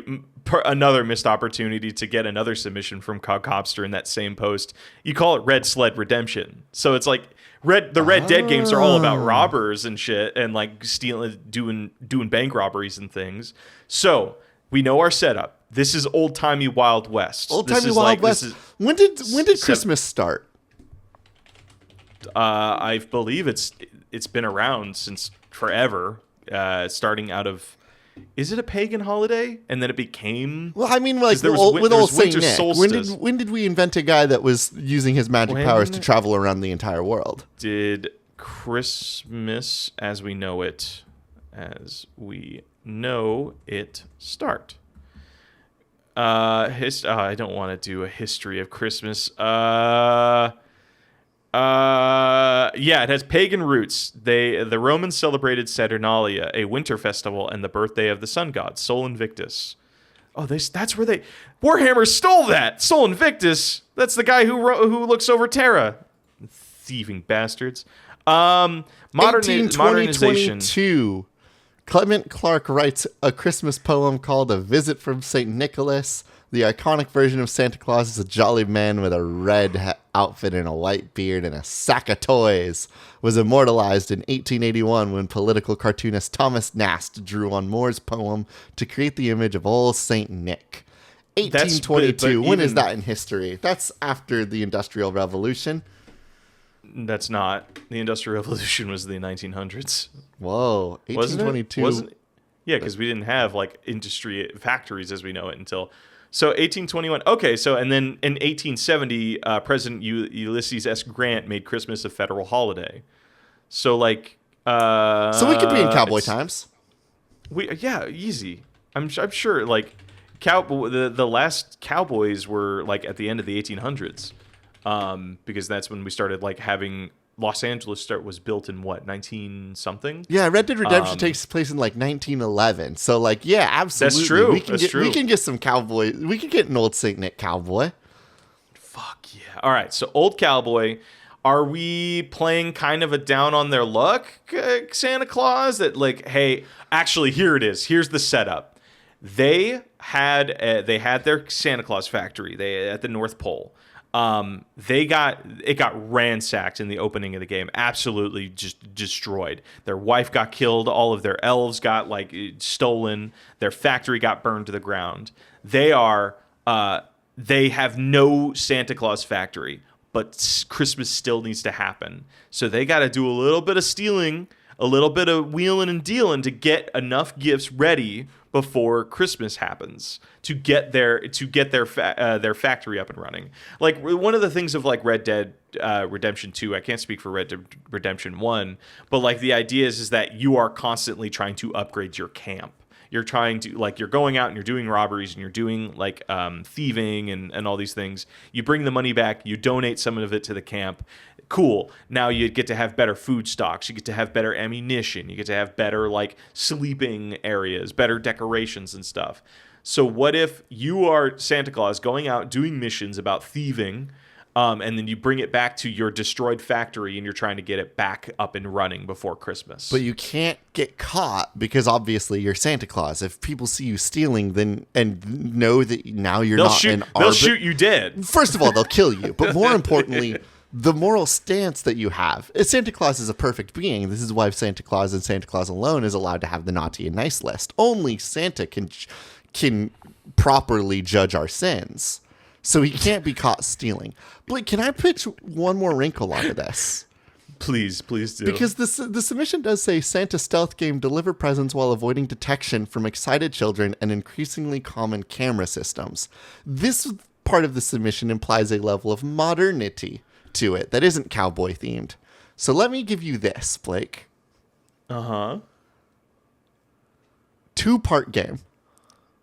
another missed opportunity to get another submission from Cogcopster in that same post. You call it Red Sled Redemption. So it's like the Red Dead games are all about robbers and shit and like stealing, doing bank robberies and things. So we know our setup. This is old-timey Wild West. Old-timey Wild West. When did Christmas start? I believe it's been around since forever. Starting out of, is it a pagan holiday? And then it became. Well, I mean, like with old Saint Nick. When did we invent a guy that was using his magic powers to travel around the entire world? Did Christmas, as we know it, start? I don't want to do a history of Christmas. Yeah, it has pagan roots. The Romans celebrated Saturnalia, a winter festival, and the birthday of the sun god, Sol Invictus. Oh, that's where Warhammer stole that. Sol Invictus. That's the guy who looks over Terra. Thieving bastards. Modernization. 2022. Clement Clark writes a Christmas poem called A Visit from St. Nicholas. The iconic version of Santa Claus is a jolly man with a red outfit and a white beard and a sack of toys. Was immortalized in 1881 when political cartoonist Thomas Nast drew on Moore's poem to create the image of old St. Nick. 1822. When is that in history? That's after the Industrial Revolution. That's not. The Industrial Revolution was the 1900s. Whoa, 1822. Wasn't it? Yeah, because we didn't have like industry factories as we know it until. So 1821. Okay, so and then in 1870, President Ulysses S. Grant made Christmas a federal holiday. So like. So we could be in cowboy times. Easy. I'm sure like the last cowboys were like at the end of the 1800s. Because that's when we started like having Los Angeles was built in what, 19 something? Yeah, Red Dead Redemption takes place in like 1911. So like, yeah, absolutely. That's true. We can get some cowboy. We can get an old Saint Nick cowboy. Fuck yeah. All right, so old cowboy. Are we playing kind of a down on their luck Santa Claus that like, hey, actually here it is. Here's the setup. They had their Santa Claus factory at the North Pole. It got ransacked in the opening of the game. Absolutely just destroyed. Their wife got killed. All of their elves got like stolen. Their factory got burned to the ground. They have no Santa Claus factory, but Christmas still needs to happen. So they got to do a little bit of stealing, a little bit of wheeling and dealing to get enough gifts ready before Christmas happens to get their factory up and running. Like one of the things of like Red Dead Redemption 2, I can't speak for Red Dead Redemption 1, but like the idea is that you are constantly trying to upgrade your camp. You're trying to like you're going out and you're doing robberies and you're doing like thieving and all these things. You bring the money back, you donate some of it to the camp. Cool. Now you get to have better food stocks. You get to have better ammunition. You get to have better like sleeping areas, better decorations and stuff. So what if you are Santa Claus going out doing missions about thieving, and then you bring it back to your destroyed factory and you're trying to get it back up and running before Christmas? But you can't get caught because obviously you're Santa Claus. If people see you stealing, then and know that now you're they'll shoot you dead. First of all, they'll kill you. But more importantly, the moral stance that you have. Santa Claus is a perfect being. This is why Santa Claus and Santa Claus alone is allowed to have the naughty and nice list. Only Santa can properly judge our sins. So he can't be caught stealing. Blake, can I pitch one more wrinkle onto this? Please do. Because the submission does say Santa stealth game deliver presents while avoiding detection from excited children and increasingly common camera systems. This part of the submission implies a level of modernity to it that isn't cowboy themed. So let me give you this, Blake. 2-part game.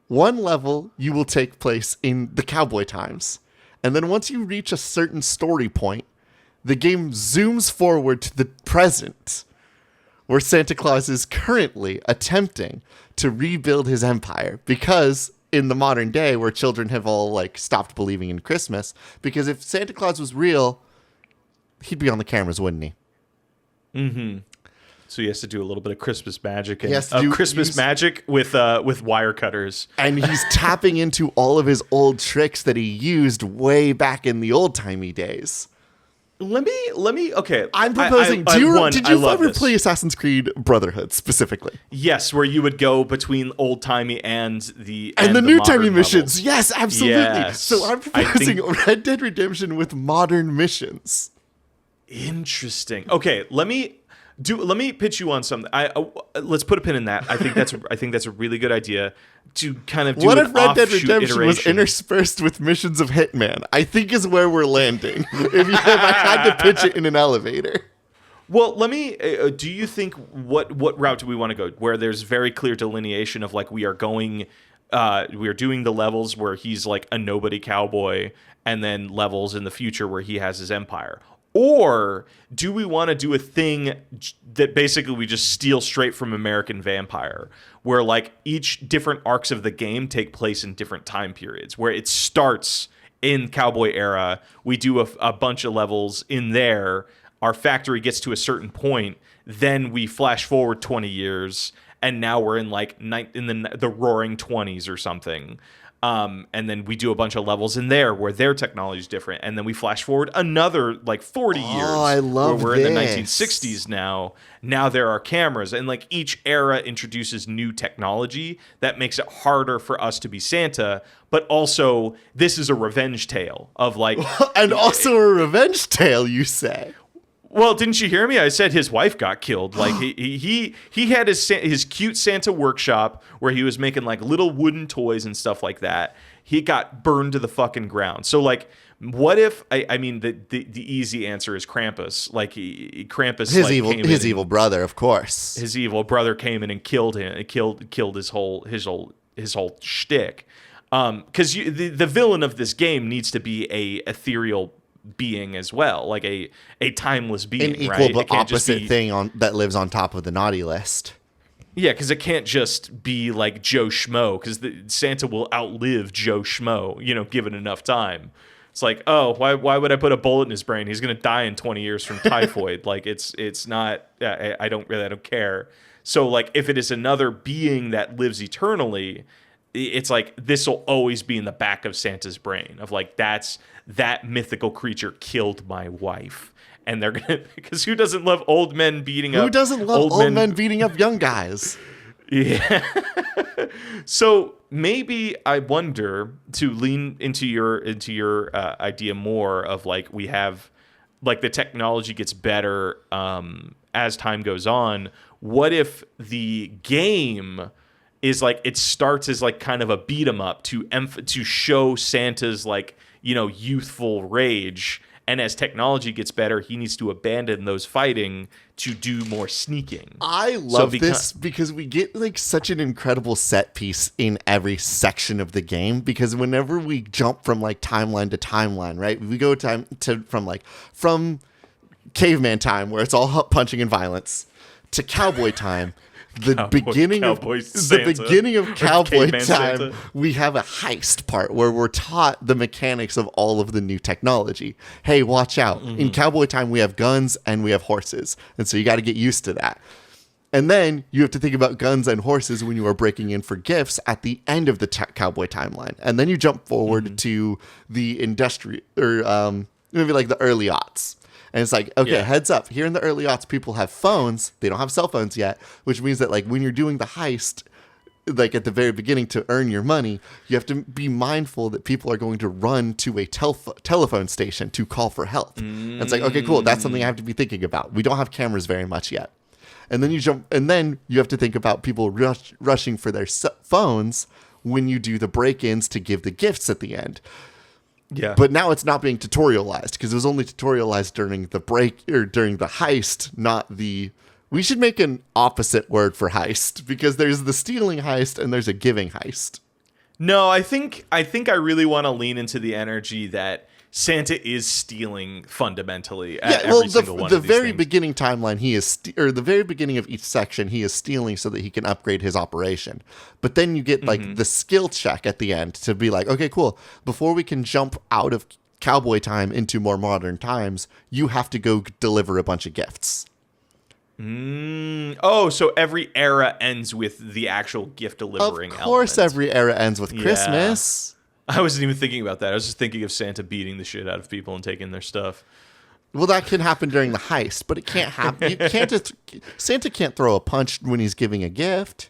One level you will take place in the cowboy times. And then once you reach a certain story point, the game zooms forward to the present, where Santa Claus is currently attempting to rebuild his empire. Because in the modern day, where children have all like stopped believing in Christmas, because if Santa Claus was real, he'd be on the cameras, wouldn't he? Mm-hmm. So he has to do a little bit of Christmas magic and magic with wire cutters. And he's tapping into all of his old tricks that he used way back in the old-timey days. Let me. Okay, I'm proposing. Did you ever play Assassin's Creed Brotherhood specifically? Yes, where you would go between old timey and the new timey missions. Yes, absolutely. Yes. So I'm proposing Red Dead Redemption with modern missions. Interesting. Okay, let me pitch you on something. Let's put a pin in that. I think that's a really good idea to kind of do what an if Red Dead Redemption iteration. was interspersed with missions of Hitman? I think is where we're landing. if I had to pitch it in an elevator. Well, let me. Do you think what route do we want to go? Where there's very clear delineation of like we are doing the levels where he's like a nobody cowboy, and then levels in the future where he has his empire. Or do we want to do a thing that basically we just steal straight from American Vampire, where like each different arcs of the game take place in different time periods, where it starts in cowboy era, we do a bunch of levels in there, our factory gets to a certain point, then we flash forward 20 years, and now we're in like in the roaring 20s or something. And then we do a bunch of levels in there where their technology is different. And then we flash forward another like 40 years. Oh, I love where we're in the 1960s now. Now there are cameras. And like each era introduces new technology that makes it harder for us to be Santa. But also, this is a revenge tale of like... and also a revenge tale, you say? Well, didn't you hear me? I said his wife got killed. Like he had his cute Santa workshop where he was making like little wooden toys and stuff like that. He got burned to the fucking ground. So like, what if I mean the easy answer is Krampus. Like Krampus, his evil brother, of course. His evil brother came in and killed him. Killed his whole shtick. Because the villain of this game needs to be a ethereal being as well, like a timeless being, an equal right? but opposite thing that lives on top of the naughty list. Yeah, because it can't just be like Joe Schmo, because Santa will outlive Joe Schmo, given enough time. It's like, oh, why would I put a bullet in his brain? He's gonna die in 20 years from typhoid. Like it's not. I don't care. So like, if it is another being that lives eternally, it's like this will always be in the back of Santa's brain of like that mythical creature killed my wife, and they're gonna because who doesn't love old men beating up? Who doesn't love old men beating up young guys? Yeah. So maybe I wonder to lean into your idea more of like we have like the technology gets better as time goes on. What if the game is like it starts as like kind of a beat 'em up to show Santa's like youthful rage, and as technology gets better, he needs to abandon those fighting to do more sneaking. I love this because we get like such an incredible set piece in every section of the game, because whenever we jump from like timeline to timeline, right? We go from caveman time where it's all punching and violence to cowboy time. The beginning of cowboy time, Santa. We have a heist part where we're taught the mechanics of all of the new technology. Hey, watch out. Mm-hmm. In cowboy time, we have guns and we have horses. And so you got to get used to that. And then you have to think about guns and horses when you are breaking in for gifts at the end of the cowboy timeline. And then you jump forward to the industrial, or maybe like the early aughts. And it's like, okay, Yeah. heads up. Here in the early aughts, people have phones. They don't have cell phones yet, which means that like when you're doing the heist, like at the very beginning to earn your money, you have to be mindful that people are going to run to a telephone station to call for help. And it's like, okay, cool. That's something I have to be thinking about. We don't have cameras very much yet. And then you have to think about people rushing for their phones when you do the break-ins to give the gifts at the end. Yeah. But now it's not being tutorialized because it was only tutorialized during the break or during the heist, not the... We should make an opposite word for heist because there's the stealing heist and there's a giving heist. No, I think I really want to lean into the energy that Santa is stealing fundamentally at every single one of these the very things. beginning timeline, he is or the very beginning of each section, he is stealing so that he can upgrade his operation. But then you get like the skill check at the end to be like, okay, cool. Before we can jump out of cowboy time into more modern times, you have to go deliver a bunch of gifts. Oh, so every era ends with the actual gift delivering Of course, element. every era ends with Christmas. I wasn't even thinking about that. I was just thinking of Santa beating the shit out of people and taking their stuff. Well, that can happen during the heist, but it can't happen. You can't just Santa can't throw a punch when he's giving a gift.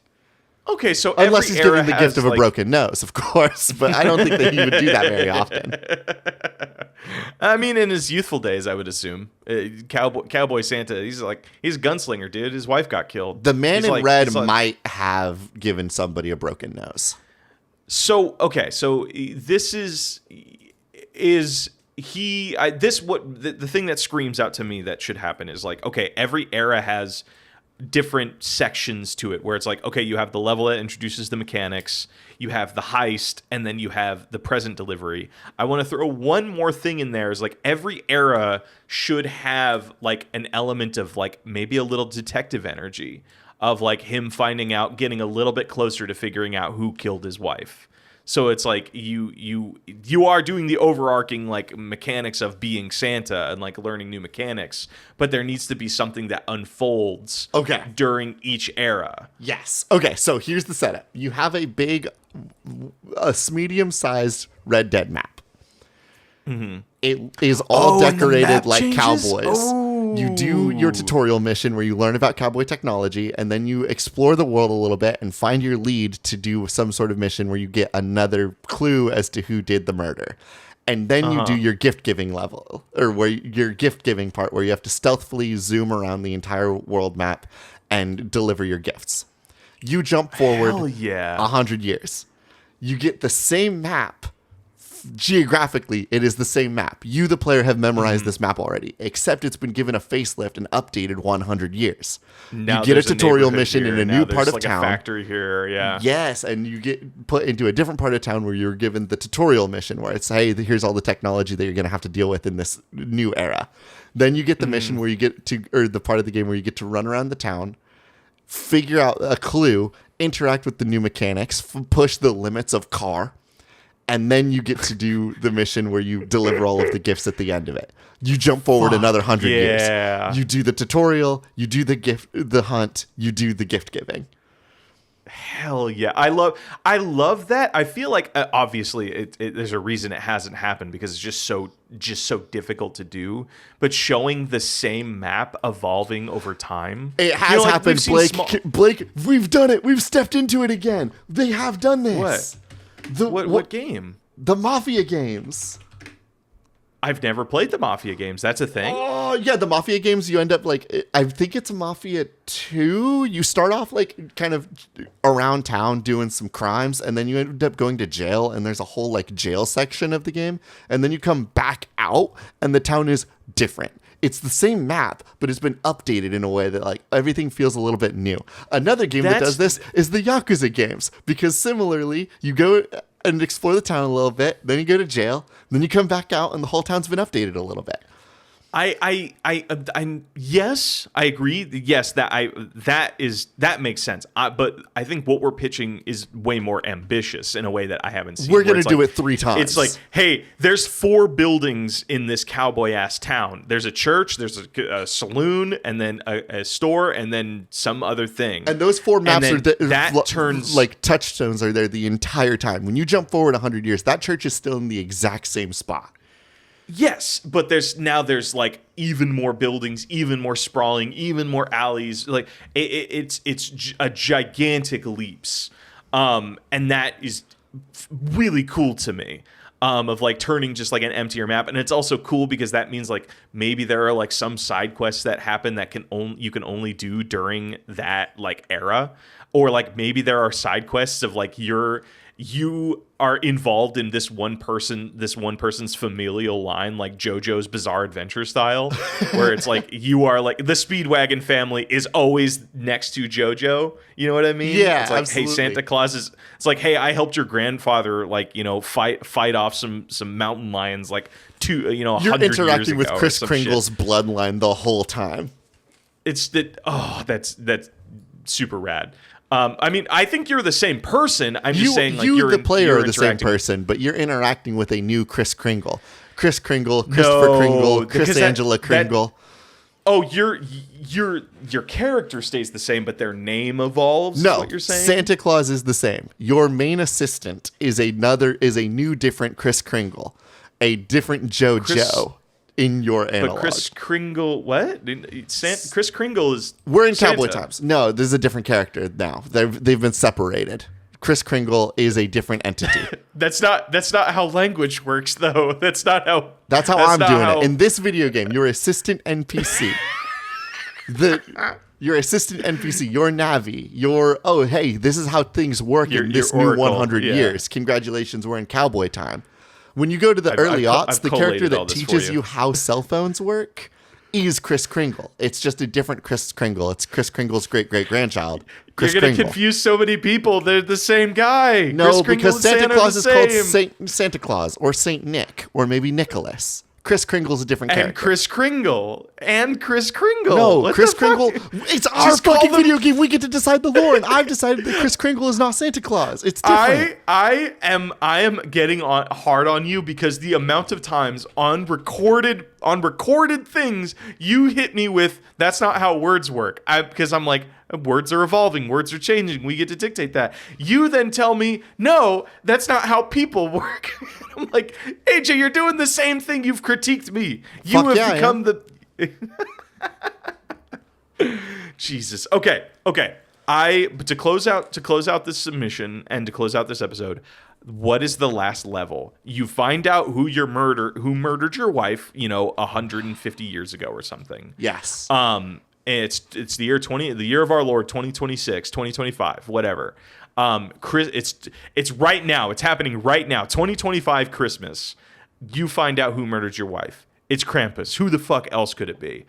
Okay, so Unless every he's giving era the has, gift of a like- broken nose, of course. But I don't think that he would do that very often. I mean, in his youthful days, I would assume cowboy Santa. He's a gunslinger, dude. His wife got killed. The man He's in like- red he's like- might have given somebody a broken nose. So okay, so this is he? The thing that screams out to me that should happen is like, okay, every era has different sections to it where it's like, okay, you have the level that introduces the mechanics, you have the heist, and then you have the present delivery. I want to throw one more thing in there is like every era should have like an element of like maybe a little detective energy of like him finding out, getting a little bit closer to figuring out who killed his wife. So it's like you are doing the overarching like mechanics of being Santa and like learning new mechanics, but there needs to be something that unfolds during each era. Yes. Okay, so here's the setup. You have a medium-sized Red Dead map. It is all and the decorated map like changes? cowboys. You do your tutorial mission where you learn about cowboy technology, and then you explore the world a little bit and find your lead to do some sort of mission where you get another clue as to who did the murder. And then you do your gift-giving level, or where your gift-giving part where you have to stealthily zoom around the entire world map and deliver your gifts. You jump forward Hell yeah. 100 years. You get the same map. Geographically, it is the same map. You, the player, have memorized this map already, except it's been given a facelift and updated 100 years. Now you get a there's tutorial neighborhood mission here, in a now new part there's, of like town. a factory here, yeah. Yes, and you get put into a different part of town where you're given the tutorial mission where it's, hey, here's all the technology that you're going to have to deal with in this new era. Then you get the mission where you get to, or the part of the game where you get to run around the town, figure out a clue, interact with the new mechanics, push the limits of car, and then you get to do the mission where you deliver all of the gifts at the end of it. You jump forward another 100 years. You do the tutorial, you do the hunt, you do the gift giving. Hell yeah. I love that. I feel like obviously there's a reason it hasn't happened because it's just so difficult to do, but showing the same map evolving over time. It has happened, Blake. Blake, we've done it. We've stepped into it again. They have done this. What game? The Mafia games. I've never played the Mafia games. That's a thing? Oh, yeah, the Mafia games, you end up like, I think it's Mafia 2. You start off like kind of around town doing some crimes, and then you end up going to jail, and there's a whole like jail section of the game, and then you come back out, and the town is different. It's the same map, but it's been updated in a way that like everything feels a little bit new. Another game that does this is the Yakuza games, because similarly, you go and explore the town a little bit, then you go to jail, then you come back out, and the whole town's been updated a little bit. Yes, I agree. Yes, that makes sense. But I think what we're pitching is way more ambitious in a way that I haven't seen. We're gonna do it 3 times. It's like, hey, there's 4 buildings in this cowboy ass town. There's a church, there's a saloon, and then a store, and then some other thing. And those 4 maps And are then that turns like touchstones are there the entire time. When you jump forward 100 years, that church is still in the exact same spot. Yes, but there's like even more buildings, even more sprawling, even more alleys. Like it's a gigantic leaps, and that is really cool to me. Of like turning just like an emptier map, and it's also cool because that means like maybe there are like some side quests that happen that you can only do during that like era, or like maybe there are side quests of like you are involved in this one person's familial line, like JoJo's Bizarre Adventure style, where it's like you are like the Speedwagon family is always next to JoJo. You know what I mean? Yeah, it's like, absolutely. hey, Santa Claus is. It's like, hey, I helped your grandfather, like, you know, fight off some mountain lions, like 100 years ago. You're interacting with Kris some Kringle's shit. bloodline the whole time. It's that's super rad. I mean, I think you're the same person. I'm just saying, like, you the player, you're are the same interacting- person, but you're interacting with a new Kris Kringle. Kris Kringle, Christopher Kringle, because Chris Angela Kringle. Oh, your character stays the same, but their name evolves. Is No, what you're saying? Santa Claus is the same. Your main assistant is a new, different Kris Kringle, a different JoJo in your analog. But Kris Kringle, what? Kris Kringle is. We're in Santa. Cowboy Times. No, this is a different character now. They've been separated. Kris Kringle is a different entity. That's not how language works, though. That's not how. That's how I'm doing it. In this video game, your assistant NPC, your assistant NPC, your Navi, hey, this is how things work in this new Oracle, 100 years. Congratulations, we're in Cowboy Time. When you go to the early aughts, the character collated all that this teaches for you how cell phones work is Kris Kringle. It's just a different Kris Kringle. It's Kris Kringle's great-great-grandchild. Kris You're gonna Kringle. confuse so many people. They're the same guy. No, Kris Kringle because and Santa are Claus the is called same. Santa Claus or Saint Nick or maybe Nicholas. Kris Kringle's a different And character. Kris Kringle. No, What Kris the fuck? Kringle. It's our Just call fucking them- video game. We get to decide the lore, and I've decided that Kris Kringle is not Santa Claus. It's different. I am getting hard on you because the amount of times on recorded things you hit me with that's not how words work. Because I'm like, words are evolving, words are changing, we get to dictate that. You then tell me, no, that's not how people work. I'm like, AJ, you're doing the same thing you've critiqued me. You Fuck have yeah, become the Jesus. Okay. But to close out this submission and to close out this episode, what is the last level? You find out who murdered your wife, 150 years ago or something. Yes. It's the year of our Lord 2026, 2025, whatever. Chris, it's right now. It's happening right now. 2025 Christmas. You find out who murdered your wife. It's Krampus. Who the fuck else could it be?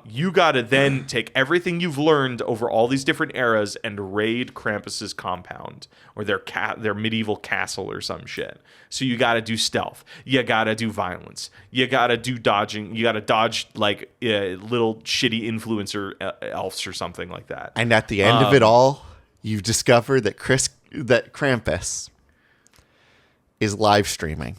You gotta then take everything you've learned over all these different eras and raid Krampus's compound or their medieval castle or some shit. So you gotta do stealth. You gotta do violence. You gotta do dodging. You gotta dodge like little shitty influencer elves or something like that. And at the end of it all, you've discovered that Krampus is live streaming.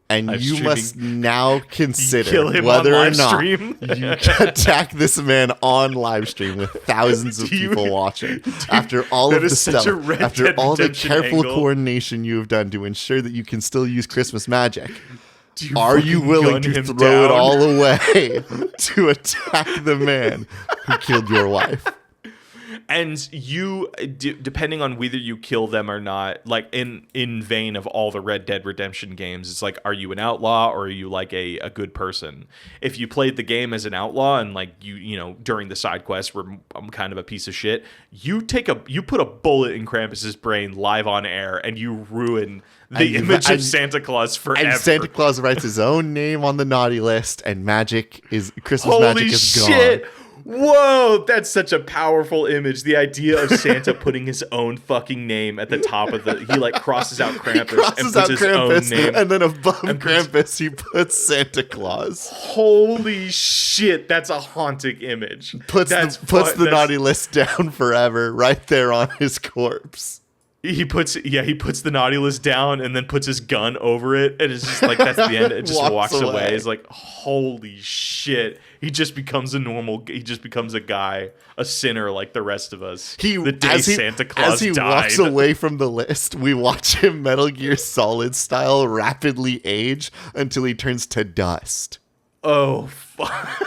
And you must now consider kill him whether on or live not stream? you attack this man on live stream with thousands of people watching. After all that of the is such a stuff, Red after Dead all the Redemption careful angle. coordination you have done to ensure that you can still use Christmas magic, Do you are you fucking willing gun to him throw it down? all away to attack the man who killed your wife? And you, depending on whether you kill them or not, like in vein of all the Red Dead Redemption games, it's like, are you an outlaw or are you like a good person? If you played the game as an outlaw and like you during the side quest where I'm kind of a piece of shit, you put a bullet in Krampus's brain live on air and you ruin the image of Santa Claus forever. And Santa Claus writes his own name on the naughty list, and Christmas Holy magic is shit! gone. Whoa, that's such a powerful image. The idea of Santa putting his own fucking name at the top of he like crosses out Krampus and puts his own name. And then above and Krampus, he puts Santa Claus. Holy shit, that's a haunting image. Puts the naughty list down forever right there on his corpse. he puts the naughty list down and then puts his gun over it, and it's just like that's the end. It just walks away. It's like, holy shit. He just becomes a guy, a sinner like the rest of us. Santa Claus as he died. walks away from the list, we watch him Metal Gear Solid style rapidly age until he turns to dust. Oh fuck.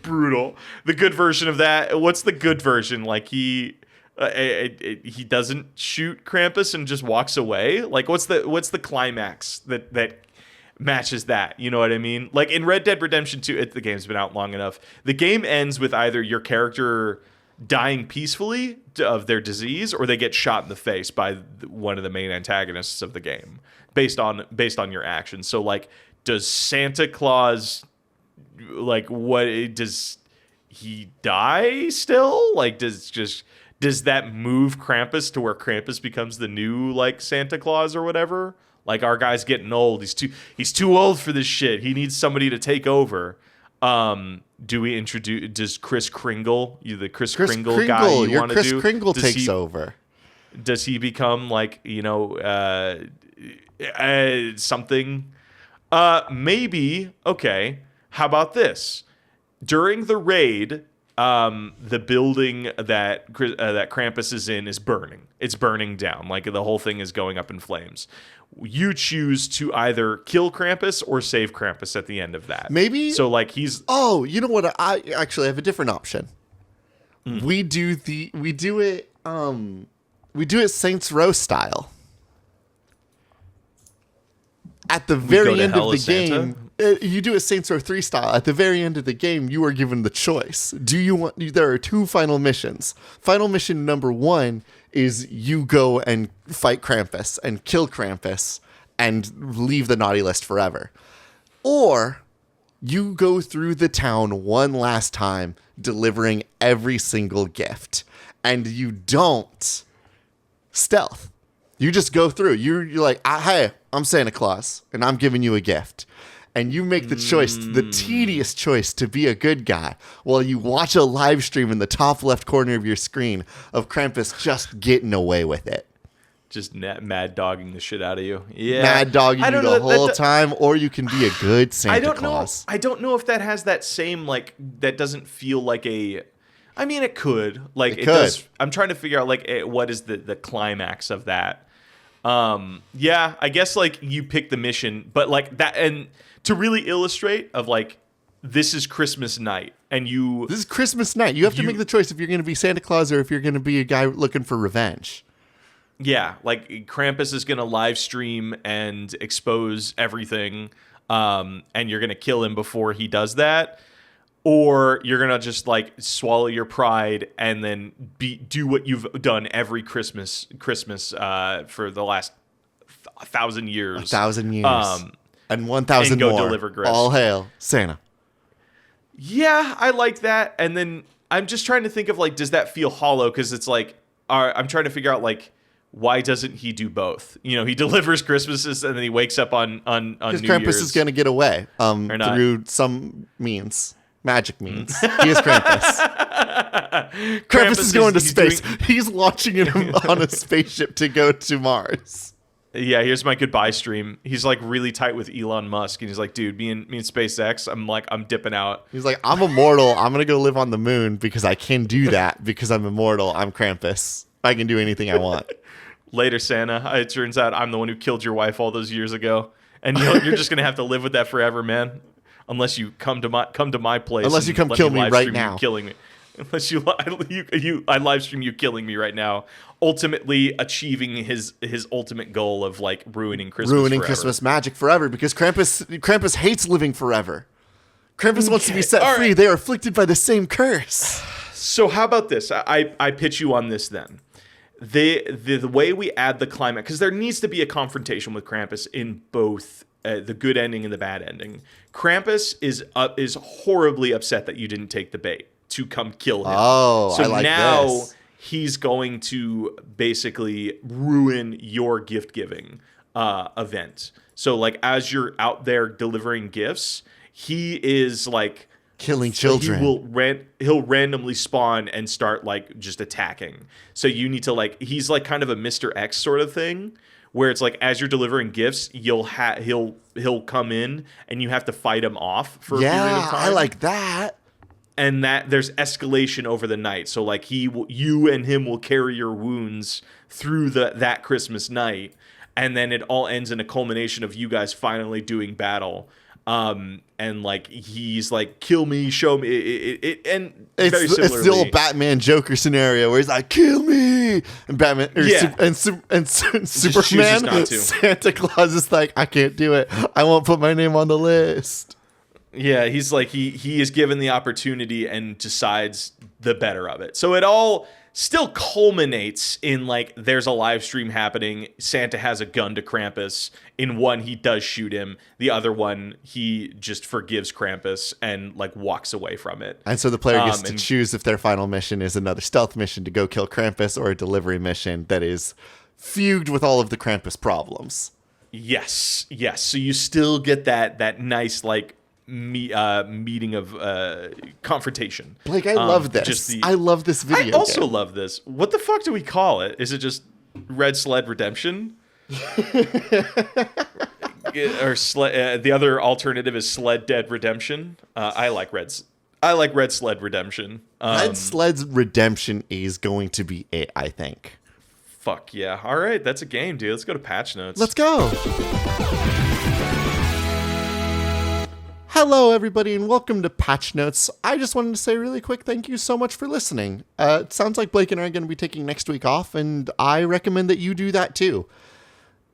Brutal. The good version of that. What's the good version? Like he doesn't shoot Krampus and just walks away. Like what's the climax that matches that? You know what I mean? Like in Red Dead Redemption 2, the game's been out long enough. The game ends with either your character dying peacefully of their disease, or they get shot in the face by one of the main antagonists of the game, based on your actions. So like, does Santa Claus? Like, what does he die still? Like, does that move Krampus to where Krampus becomes the new like Santa Claus or whatever? Like, our guy's getting old. He's too old for this shit. He needs somebody to take over. Does Kris Kringle, the Kris Kringle guy you want to do? Kris Kringle takes over. Does he become like, something? Maybe. Okay. How about this? During the raid, the building that Krampus is in is burning. It's burning down. Like the whole thing is going up in flames. You choose to either kill Krampus or save Krampus at the end of that. Maybe. So like he's. Oh, you know what? I actually have a different option. We do it Saints Row style. At the very end of the game, you do it Saints Row 3 style. At the very end of the game, you are given the choice. There are 2 final missions. Final mission number 1 is you go and fight Krampus and kill Krampus and leave the naughty list forever. Or you go through the town one last time, delivering every single gift. And you don't stealth. You just go through. You're like, hey, I'm Santa Claus, and I'm giving you a gift. And you make the choice, the tedious choice, to be a good guy while you watch a live stream in the top left corner of your screen of Krampus just getting away with it. Just mad dogging the shit out of you. Yeah. Mad dogging you the whole time, or you can be a good Santa Claus. I don't know if that has that same, like, that doesn't feel like a... I mean, it could. Like, it does. I'm trying to figure out, like, what is the climax of that. Yeah, I guess, like, you pick the mission, but, like, that... And to really illustrate of, like, this is Christmas night, and you... This is Christmas night. You have to make the choice if you're going to be Santa Claus or if you're going to be a guy looking for revenge. Yeah, like, Krampus is going to live stream and expose everything, and you're going to kill him before he does that. Or you're going to just, like, swallow your pride and then do what you've done every Christmas for the last 1,000 years. 1,000 years. And 1,000 and go more. Deliver gifts. All hail Santa. Yeah, I like that. And then I'm just trying to think of, like, does that feel hollow? Because it's like, I'm trying to figure out, like, why doesn't he do both? You know, he delivers Christmases and then he wakes up on New Year's. Because Krampus is going to get away through some means. Magic means. He is Krampus. Krampus is going to space. He's launching him on a spaceship to go to Mars. Yeah, here's my goodbye stream. He's like really tight with Elon Musk, and he's like, dude, me and SpaceX, I'm dipping out. He's like, I'm immortal. I'm going to go live on the moon because I can do that because I'm immortal. I'm Krampus. I can do anything I want. Later, Santa. It turns out I'm the one who killed your wife all those years ago. And you're just going to have to live with that forever, man. Unless you come to my place. Unless you come kill me right now. Killing me. Unless I live stream you killing me right now. Ultimately achieving his ultimate goal of like ruining Christmas magic forever because Krampus hates living forever. Krampus wants to be set free. Right. They are afflicted by the same curse. So how about this? I pitch you on this then. The way we add the climate, because there needs to be a confrontation with Krampus in both the good ending and the bad ending. Krampus is horribly upset that you didn't take the bait to come kill him. Oh, so I like now this. He's going to basically ruin your gift giving event. So like as you're out there delivering gifts, he is like killing children. He'll randomly spawn and start like just attacking. So you need to like, he's like kind of a Mr. X sort of thing, where it's like as you're delivering gifts, he'll come in and you have to fight him off for a period of time. I like that. And that there's escalation over the night. So like you and him will carry your wounds through that Christmas night, and then it all ends in a culmination of you guys finally doing battle. And like he's like, kill me, show me and very similarly, it's the old Batman Joker scenario where he's like, kill me, and Batman and Superman, Santa Claus is like, I can't do it, I won't put my name on the list. Yeah, he's like he is given the opportunity and decides the better of it. So it all still culminates in like there's a live stream happening. Santa has a gun to Krampus. In one, he does shoot him. The other one, he just forgives Krampus and like walks away from it. And so the player gets to choose if their final mission is another stealth mission to go kill Krampus or a delivery mission that is fugued with all of the Krampus problems. Yes. So you still get that nice like meeting of confrontation. Blake, I love this. I love this video. I also love this. What the fuck do we call it? Is it just Red Sled Redemption? Or the other alternative is Sled Dead Redemption. I like Red Sled Redemption. Red Sled's Redemption is going to be it, I think. Fuck yeah. All right, that's a game, dude. Let's go to patch notes. Let's go. Hello, everybody, and welcome to Patch Notes. I just wanted to say really quick thank you so much for listening. It sounds like Blake and I are going to be taking next week off, and I recommend that you do that too.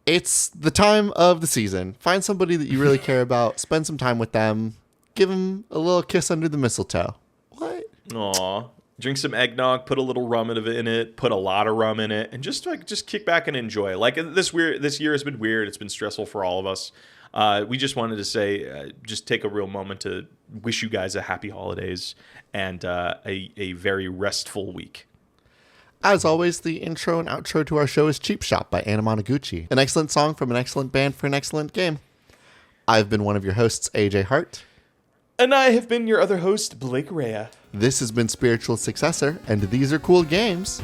It's the time of the season. Find somebody that you really care about, spend some time with them, give them a little kiss under the mistletoe. What? Aw. Drink some eggnog, put a little rum in it, put a lot of rum in it, and just kick back and enjoy. Like this year has been weird. It's been stressful for all of us. We just wanted to say, just take a real moment to wish you guys a happy holidays and a very restful week. As always, the intro and outro to our show is Cheap Shop by Anna Monoguchi, an excellent song from an excellent band for an excellent game. I've been one of your hosts, AJ Hart. And I have been your other host, Blake Rea. This has been Spiritual Successor, and these are cool games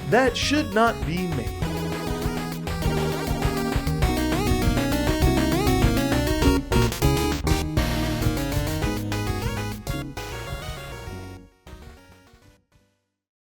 that should not be made.